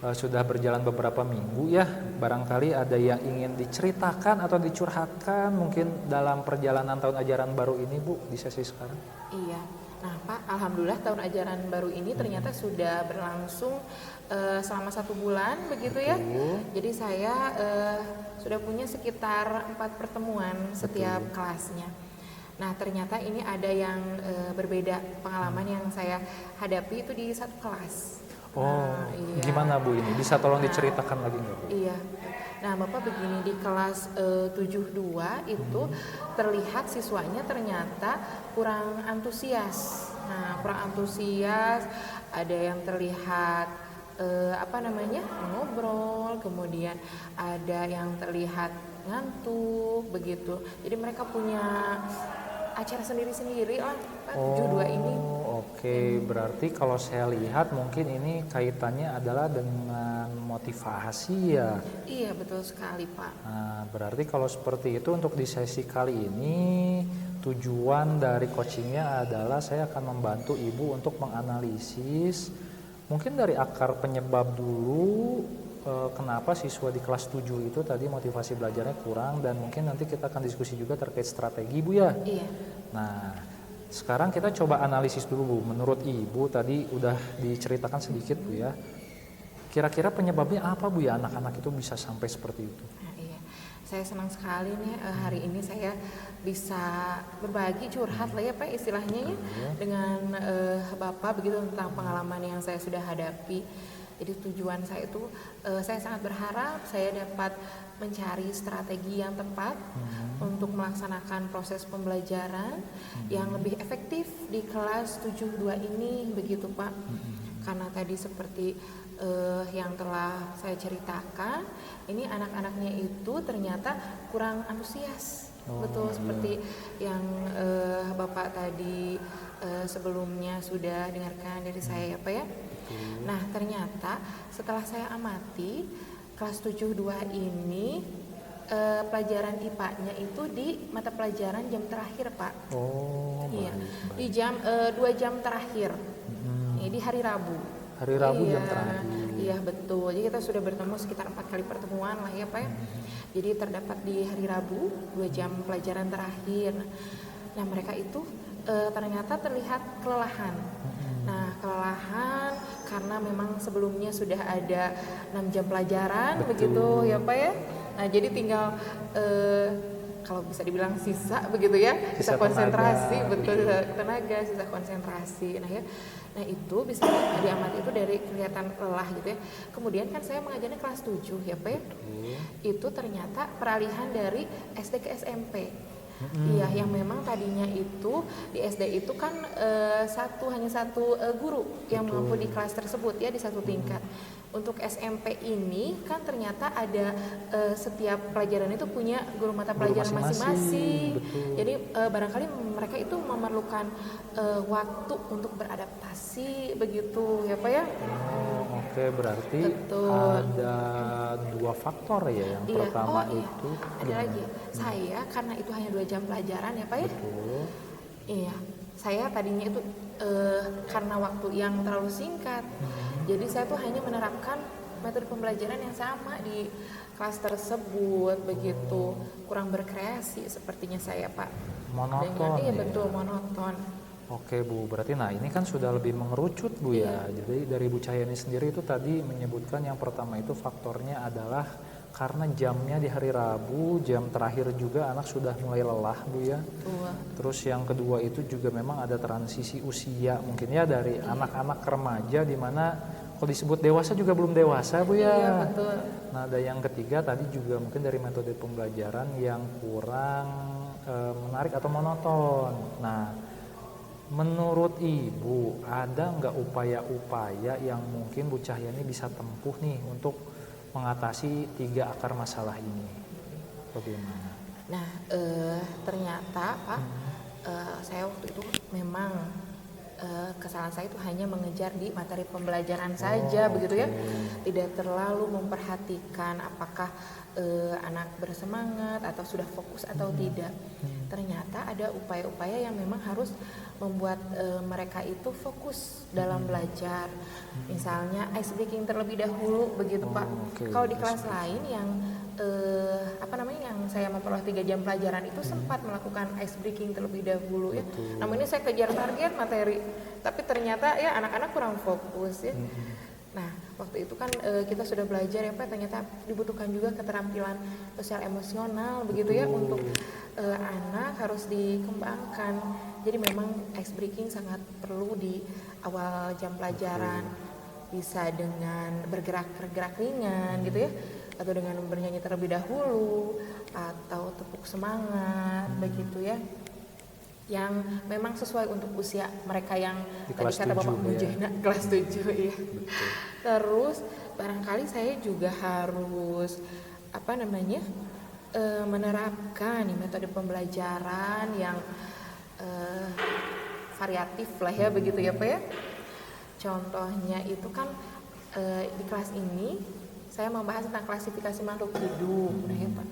sudah berjalan beberapa minggu ya, barangkali ada yang ingin diceritakan atau dicurhatkan mungkin dalam perjalanan tahun ajaran baru ini Bu di sesi sekarang. Iya. Nah Pak, alhamdulillah tahun ajaran baru ini ternyata sudah berlangsung selama 1 bulan begitu ya. Jadi saya sudah punya sekitar 4 pertemuan setiap kelasnya. Nah ternyata ini ada yang berbeda pengalaman yang saya hadapi itu di satu kelas. Gimana Bu ini? Bisa tolong diceritakan lagi nggak Bu? Iya. Nah Bapak begini, di kelas 72 itu terlihat siswanya ternyata kurang antusias. Nah kurang antusias, ada yang terlihat ngobrol, kemudian ada yang terlihat ngantuk begitu. Jadi mereka punya acara sendiri-sendiri lah Pak, 72 ini. Oke, berarti kalau saya lihat mungkin ini kaitannya adalah dengan motivasi ya. Iya, betul sekali, Pak. Nah, berarti kalau seperti itu untuk di sesi kali ini tujuan dari coachingnya adalah saya akan membantu ibu untuk menganalisis mungkin dari akar penyebab dulu kenapa siswa di kelas 7 itu tadi motivasi belajarnya kurang, dan mungkin nanti kita akan diskusi juga terkait strategi Bu ya. Iya. Nah, sekarang kita coba analisis dulu Bu. Menurut Ibu tadi udah diceritakan sedikit Bu ya. Kira-kira penyebabnya apa Bu ya anak-anak itu bisa sampai seperti itu? Nah, iya. Saya senang sekali nih hari ini saya bisa berbagi curhat lah ya Pak istilahnya ya dengan Bapak begitu tentang pengalaman yang saya sudah hadapi. Jadi tujuan saya itu saya sangat berharap saya dapat mencari strategi yang tepat untuk melaksanakan proses pembelajaran yang lebih efektif di kelas 72 ini begitu Pak. Karena tadi seperti yang telah saya ceritakan, ini anak-anaknya itu ternyata kurang antusias. Betul seperti yang Bapak tadi sebelumnya sudah dengarkan dari saya ya Pak ya. Nah ternyata setelah saya amati kelas 72 ini pelajaran IPA-nya itu di mata pelajaran jam terakhir Pak. Oh, Iya, baik. di jam 2 jam terakhir. Di hari Rabu. Hari Rabu Iya, jam terakhir. Iya betul. Jadi kita sudah bertemu sekitar 4 kali pertemuan lah ya Pak ya. Jadi terdapat di hari Rabu 2 jam pelajaran terakhir. Nah mereka itu ternyata terlihat kelelahan. Nah kelelahan karena memang sebelumnya sudah ada 6 jam pelajaran begitu ya Pak ya. Nah jadi tinggal kalau bisa dibilang sisa begitu ya, sisa konsentrasi, tenaga. betul, sisa tenaga, sisa konsentrasi. Nah ya, nah itu bisa diamati itu dari kelihatan lelah gitu ya. Kemudian kan saya mengajarnya kelas 7 ya Pak ya. Itu ternyata peralihan dari SD ke SMP. Iya, yang memang tadinya itu di SD itu kan hanya satu guru yang mampu di kelas tersebut ya di satu tingkat. Untuk SMP ini kan ternyata ada setiap pelajaran itu punya guru mata pelajaran masing-masing. Jadi barangkali mereka itu memerlukan waktu untuk beradaptasi begitu ya Pak ya. Oke, berarti Betul. ada 2 faktor ya. Yang pertama itu ada lagi. Saya karena itu hanya 2 jam pelajaran ya Pak ya. Betul. Iya, saya tadinya itu karena waktu yang terlalu singkat. Jadi saya tuh hanya menerapkan metode pembelajaran yang sama di kelas tersebut begitu. Kurang berkreasi sepertinya saya Pak. Monoton. Iya ya. betul, monoton. Oke Bu, berarti nah ini kan sudah lebih mengerucut Bu ya. Jadi dari Bu Cahyani sendiri itu tadi menyebutkan yang pertama itu faktornya adalah karena jamnya di hari Rabu, jam terakhir juga anak sudah mulai lelah Bu ya. Terus yang kedua itu juga memang ada transisi usia mungkin ya dari anak-anak ke remaja, di mana kalau disebut dewasa juga belum dewasa Bu ya. Iya betul. Nah ada yang ketiga tadi juga mungkin dari metode pembelajaran yang kurang menarik atau monoton. Nah menurut Ibu, ada nggak upaya-upaya yang mungkin Bu Cahyani bisa tempuh nih untuk mengatasi 3 akar masalah ini? Bagaimana? Nah, ternyata Pak, saya waktu itu memang kesalahan saya itu hanya mengejar di materi pembelajaran saja, begitu ya. Tidak terlalu memperhatikan apakah anak bersemangat atau sudah fokus atau tidak. Ternyata ada upaya-upaya yang memang harus membuat mereka itu fokus dalam belajar. Misalnya ice breaking terlebih dahulu, begitu Pak. Kalau di kelas lain yang yang saya memperoleh 3 jam pelajaran itu sempat melakukan ice breaking terlebih dahulu ya. Namun ini saya kejar target materi, tapi ternyata ya anak-anak kurang fokus ya. Nah waktu itu kan kita sudah belajar ya Pak, ternyata dibutuhkan juga keterampilan sosial emosional begitu ya untuk anak harus dikembangkan. Jadi memang ice breaking sangat perlu di awal jam pelajaran, bisa dengan bergerak ringan gitu ya, atau dengan bernyanyi terlebih dahulu, atau tepuk semangat begitu ya, yang memang sesuai untuk usia mereka yang di tadi kata Bapak Mujahna kelas 7 ya. Terus barangkali saya juga harus menerapkan metode pembelajaran yang variatif lah ya begitu ya Pak ya. Contohnya itu kan di kelas ini saya membahas tentang klasifikasi makhluk hidup, nah ya Pak.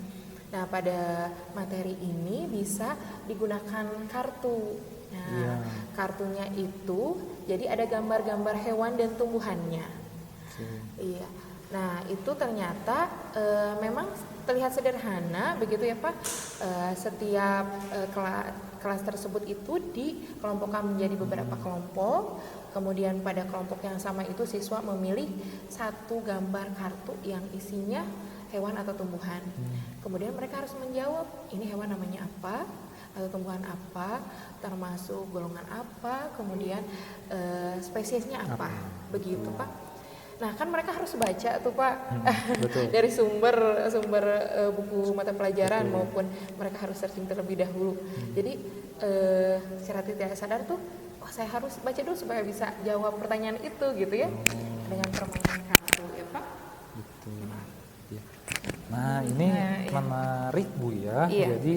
Nah pada materi ini bisa digunakan kartu. Nah kartunya itu jadi ada gambar-gambar hewan dan tumbuhannya. Iya. Nah itu ternyata memang terlihat sederhana begitu ya Pak. Setiap kelas tersebut itu dikelompokkan menjadi beberapa kelompok. Kemudian pada kelompok yang sama itu siswa memilih satu gambar kartu yang isinya hewan atau tumbuhan. Kemudian mereka harus menjawab ini hewan namanya apa atau tumbuhan apa, termasuk golongan apa, kemudian spesiesnya apa, begitu Pak. Nah kan mereka harus baca tuh Pak dari sumber buku mata pelajaran maupun mereka harus searching terlebih dahulu. Jadi secara tidak sadar tuh saya harus baca dulu supaya bisa jawab pertanyaan itu gitu ya dengan permainan kartu ya Pak. Gitu. Nah ini menarik Bu ya. Iya. Jadi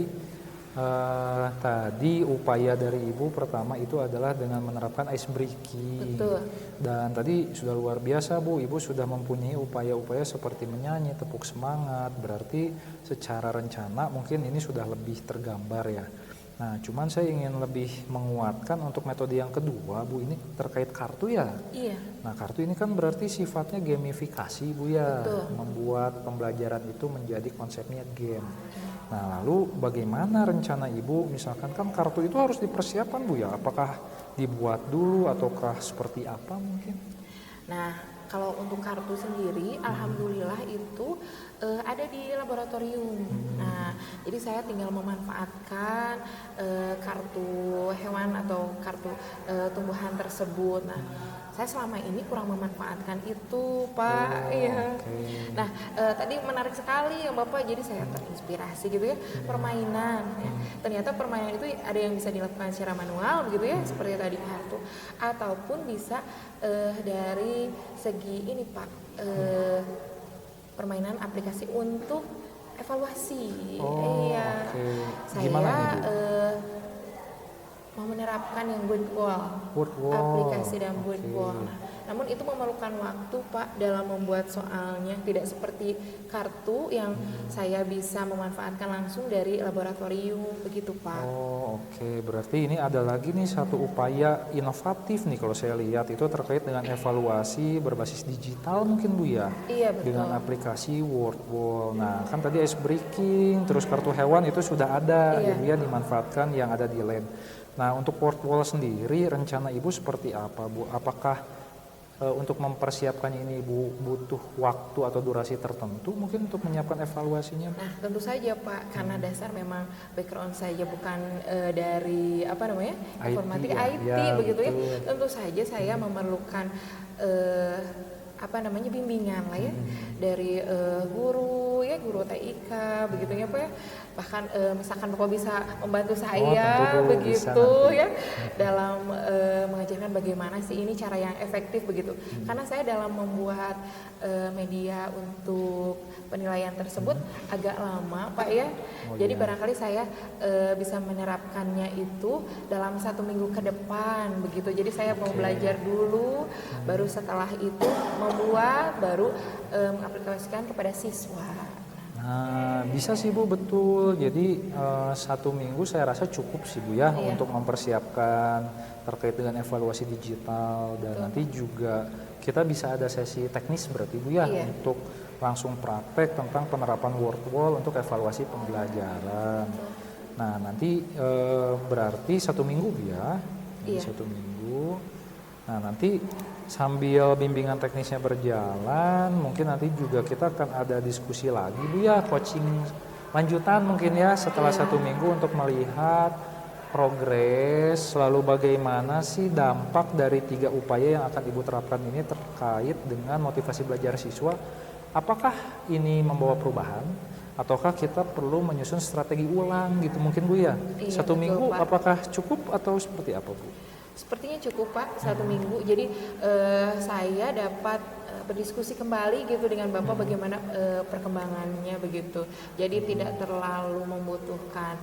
tadi upaya dari Ibu pertama itu adalah dengan menerapkan ice breaking. Betul. Dan tadi sudah luar biasa Bu, Ibu sudah mempunyai upaya-upaya seperti menyanyi, tepuk semangat. Berarti secara rencana mungkin ini sudah lebih tergambar ya. Nah, cuman saya ingin lebih menguatkan untuk metode yang kedua, Bu, ini terkait kartu ya. Iya. Nah, kartu ini kan berarti sifatnya gamifikasi, Bu ya. Betul. Membuat pembelajaran itu menjadi konsepnya game. Nah, lalu bagaimana rencana Ibu? Misalkan kan kartu itu harus dipersiapkan, Bu ya. Apakah dibuat dulu ataukah seperti apa mungkin? Nah, kalau untuk kartu sendiri, alhamdulillah itu ada di laboratorium. Nah, jadi saya tinggal memanfaatkan kartu hewan atau kartu tumbuhan tersebut. Nah, saya selama ini kurang memanfaatkan itu, Pak. Iya. Okay. Nah, tadi menarik sekali ya Bapak. Jadi saya terinspirasi gitu ya, permainan. Ya. Ternyata permainan itu ada yang bisa dilakukan secara manual, begitu ya, seperti tadi kartu, ataupun bisa dari segi ini Pak. Permainan aplikasi untuk evaluasi. Iya. Okay. Saya Gimana nih, Bu? mau menerapkan yang Word Wall, aplikasi dan Word Wall. Namun itu memerlukan waktu Pak dalam membuat soalnya, tidak seperti kartu yang saya bisa memanfaatkan langsung dari laboratorium, begitu Pak. Oh, oke. Berarti ini ada lagi nih satu upaya inovatif nih kalau saya lihat itu terkait dengan evaluasi berbasis digital mungkin Bu ya. Iya betul. Dengan aplikasi Wordwall. Nah, kan tadi ice breaking, terus kartu hewan itu sudah ada, kemudian dimanfaatkan yang ada di lab. Nah, untuk Wordwall sendiri rencana Ibu seperti apa, Bu? Apakah untuk mempersiapkannya ini Ibu butuh waktu atau durasi tertentu mungkin untuk menyiapkan evaluasinya? Nah, tentu saja Pak, karena dasar memang background saya bukan dari apa namanya? informatika IT ya, begitu betul. ya. Tentu saja saya memerlukan apa namanya bimbingan lah ya dari guru TIK begitu ya Pak ya. Bahkan misalkan Bapak bisa membantu saya tentu, Bu, begitu bisa ya dalam mengajarkan bagaimana sih ini cara yang efektif begitu. Karena saya dalam membuat media untuk penilaian tersebut agak lama Pak ya. Jadi barangkali saya bisa menerapkannya itu dalam 1 minggu ke depan begitu. Jadi saya mau belajar dulu, baru setelah itu membuat, baru mengaplikasikan kepada siswa. Nah, bisa sih Bu, betul. Jadi 1 minggu saya rasa cukup sih Bu ya untuk mempersiapkan terkait dengan evaluasi digital dan nanti juga kita bisa ada sesi teknis berarti Bu ya untuk langsung praktek tentang penerapan Wordwall untuk evaluasi pembelajaran. Nah, nanti berarti 1 minggu Bu ya. 1 minggu. Nah, nanti sambil bimbingan teknisnya berjalan, mungkin nanti juga kita akan ada diskusi lagi Bu ya, coaching lanjutan mungkin ya setelah 1 minggu untuk melihat progres, lalu bagaimana sih dampak dari 3 upaya yang akan Ibu terapkan ini terkait dengan motivasi belajar siswa. Apakah ini membawa perubahan ataukah kita perlu menyusun strategi ulang gitu mungkin Bu ya? 1 minggu Pak. Apakah cukup atau seperti apa Bu? Sepertinya cukup Pak, 1 minggu. Jadi saya dapat berdiskusi kembali gitu dengan Bapak bagaimana perkembangannya begitu. Jadi tidak terlalu membutuhkan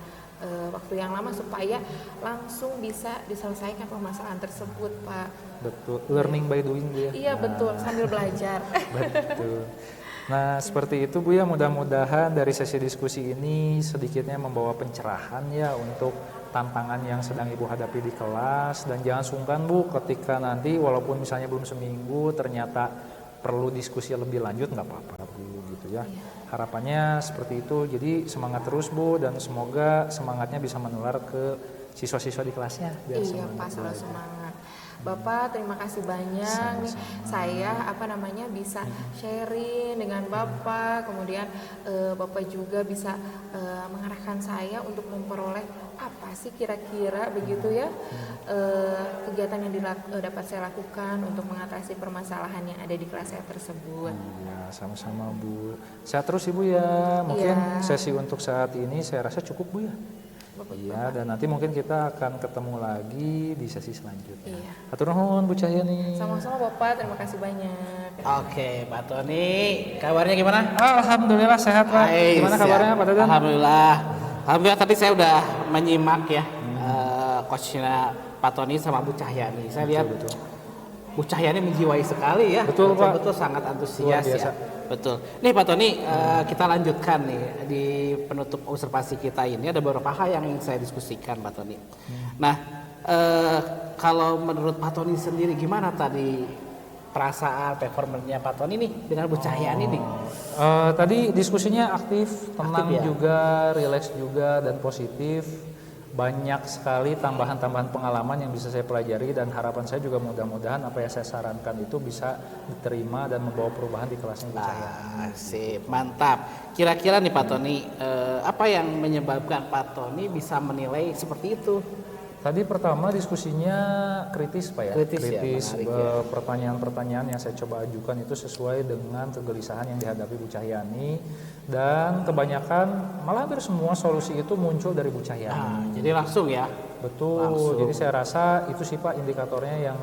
waktu yang lama supaya langsung bisa diselesaikan permasalahan tersebut, Pak. Betul, learning by doing Bu ya. Iya betul, sambil belajar. Betul. Nah seperti itu Bu ya, mudah-mudahan dari sesi diskusi ini sedikitnya membawa pencerahan ya untuk tantangan yang sedang Ibu hadapi di kelas. Dan jangan sungkan Bu ketika nanti walaupun misalnya belum seminggu ternyata perlu diskusi lebih lanjut, nggak apa-apa Bu gitu ya. Harapannya seperti itu, jadi semangat terus Bu, dan semoga semangatnya bisa menular ke siswa-siswa di kelasnya. Biar Iya Pak, selalu semangat. Bapak terima kasih banyak nih, saya bisa sharing dengan Bapak, kemudian Bapak juga bisa mengarahkan saya untuk memperoleh apa sih kira-kira begitu ya kegiatan yang dapat saya lakukan untuk mengatasi permasalahan yang ada di kelas saya tersebut. Iya, sama-sama Bu. Sehat terus Ibu ya. Mungkin sesi untuk saat ini saya rasa cukup Bu ya. Iya, dan nanti mungkin kita akan ketemu lagi di sesi selanjutnya. Iya. Hatur nuhun Bu Cahyani. Sama-sama Bapak, terima kasih banyak. Oke, Pak Tony, kabarnya gimana? Alhamdulillah sehat Pak. Gimana kabarnya Pak Dadan? Alhamdulillah tadi saya udah menyimak ya coachnya Pak Tony sama Bu Cahyani. Saya lihat Bu Cahyani menjiwai sekali ya. Betul Pak. Betul sangat antusias ya. Betul. Nih Pak Tony, kita lanjutkan nih di penutup observasi kita ini ada beberapa hal yang ingin saya diskusikan Pak Tony. Nah, kalau menurut Pak Tony sendiri gimana tadi perasaan performanya Pak Tony nih dengan Bu Cahyani nih? Tadi diskusinya aktif, tenang ya? juga, rileks juga, dan positif. Banyak sekali tambahan-tambahan pengalaman yang bisa saya pelajari, dan harapan saya juga mudah-mudahan apa yang saya sarankan itu bisa diterima dan membawa perubahan di kelasnya Bu Cahyani. Sip, mantap. Kira-kira nih Pak Tony, apa yang menyebabkan Pak Tony bisa menilai seperti itu? Tadi pertama diskusinya kritis Pak ya. Kritis ya, menarik ya. Pertanyaan-pertanyaan yang saya coba ajukan itu sesuai dengan kegelisahan yang dihadapi Bu Cahyani, dan kebanyakan malah hampir semua solusi itu muncul dari Bu Cahyani. Jadi langsung ya? Betul. Langsung. Jadi saya rasa itu sih Pak indikatornya, yang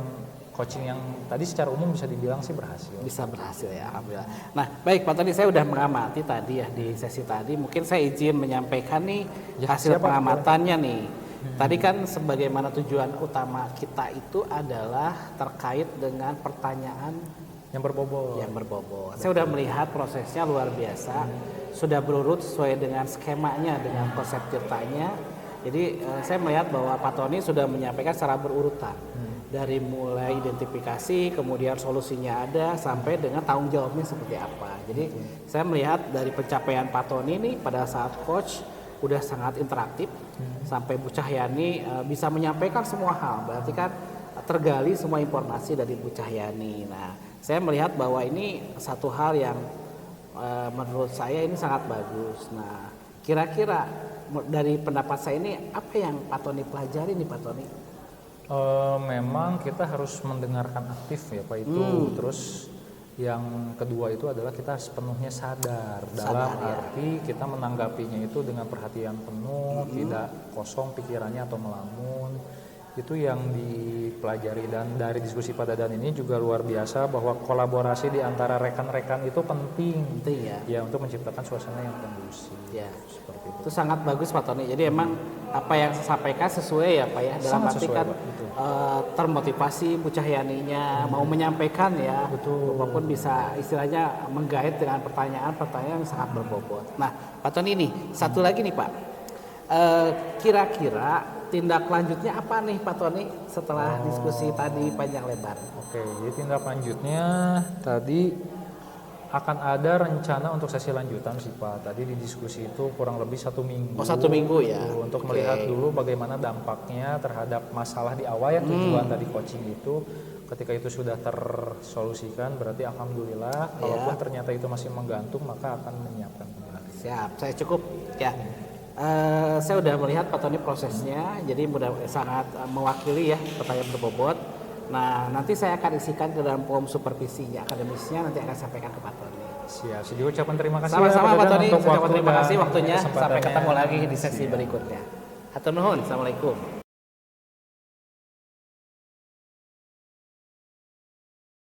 coaching yang tadi secara umum bisa dibilang sih berhasil. Bisa berhasil ya, alhamdulillah. Nah, baik Pak Tony, saya udah mengamati tadi ya di sesi tadi. Mungkin saya izin menyampaikan nih hasil pengamatannya nih. Tadi kan sebagaimana tujuan utama kita itu adalah terkait dengan pertanyaan yang berbobot. Saya sudah melihat prosesnya luar biasa, sudah berurut sesuai dengan skemanya, dengan konsep ceritanya. Jadi saya melihat bahwa Pak Tony sudah menyampaikan secara berurutan. Dari mulai identifikasi, kemudian solusinya ada, sampai dengan tanggung jawabnya seperti apa. Jadi saya melihat dari pencapaian Pak Tony ini pada saat coach udah sangat interaktif, sampai Bu Cahyani bisa menyampaikan semua hal, berarti kan tergali semua informasi dari Bu Cahyani. Nah, saya melihat bahwa ini satu hal yang menurut saya ini sangat bagus. Nah, kira-kira dari pendapat saya ini apa yang Pak Tony pelajari nih Pak Tony? Memang kita harus mendengarkan aktif ya Pak itu. Terus yang kedua itu adalah kita sepenuhnya sadar dalam arti kita menanggapinya itu dengan perhatian penuh, tidak kosong pikirannya atau melamun. Itu yang dipelajari, dan dari diskusi pada dan ini juga luar biasa bahwa kolaborasi di antara rekan-rekan itu penting ya untuk menciptakan suasana yang kondusif. Ya, seperti itu. Itu sangat bagus Pak Tony. Jadi emang apa yang saya sampaikan sesuai ya Pak ya, dalam arti kan termotivasi Bu Cahyaninya mau menyampaikan ya, walaupun bisa istilahnya menggait dengan pertanyaan-pertanyaan yang sangat berbobot. Nah Pak Tony ini satu lagi nih Pak, kira-kira tindak lanjutnya apa nih Pak Tony setelah diskusi tadi panjang lebar? Oke, jadi tindak lanjutnya tadi akan ada rencana untuk sesi lanjutan sih Pak. Tadi di diskusi itu kurang lebih 1 minggu. 1 minggu ya. Untuk melihat dulu bagaimana dampaknya terhadap masalah di awal ya, tujuan tadi coaching itu. Ketika itu sudah tersolusikan berarti alhamdulillah. Kalaupun ternyata itu masih menggantung maka akan menyiapkan kembali. Siap, saya cukup ya. Saya udah melihat Pak Tony prosesnya, jadi sangat mewakili ya pertanyaan berbobot. Nah nanti saya akan isikan ke dalam form supervisinya, akademisnya nanti akan sampaikan ke Pak Tony. Siap, saya juga ucapkan terima kasih. Sama-sama Pak Tony, untuk saya ucapkan terima kasih waktunya. kesempatannya. Sampai ketemu lagi di sesi berikutnya. Hatur nuhun, assalamualaikum.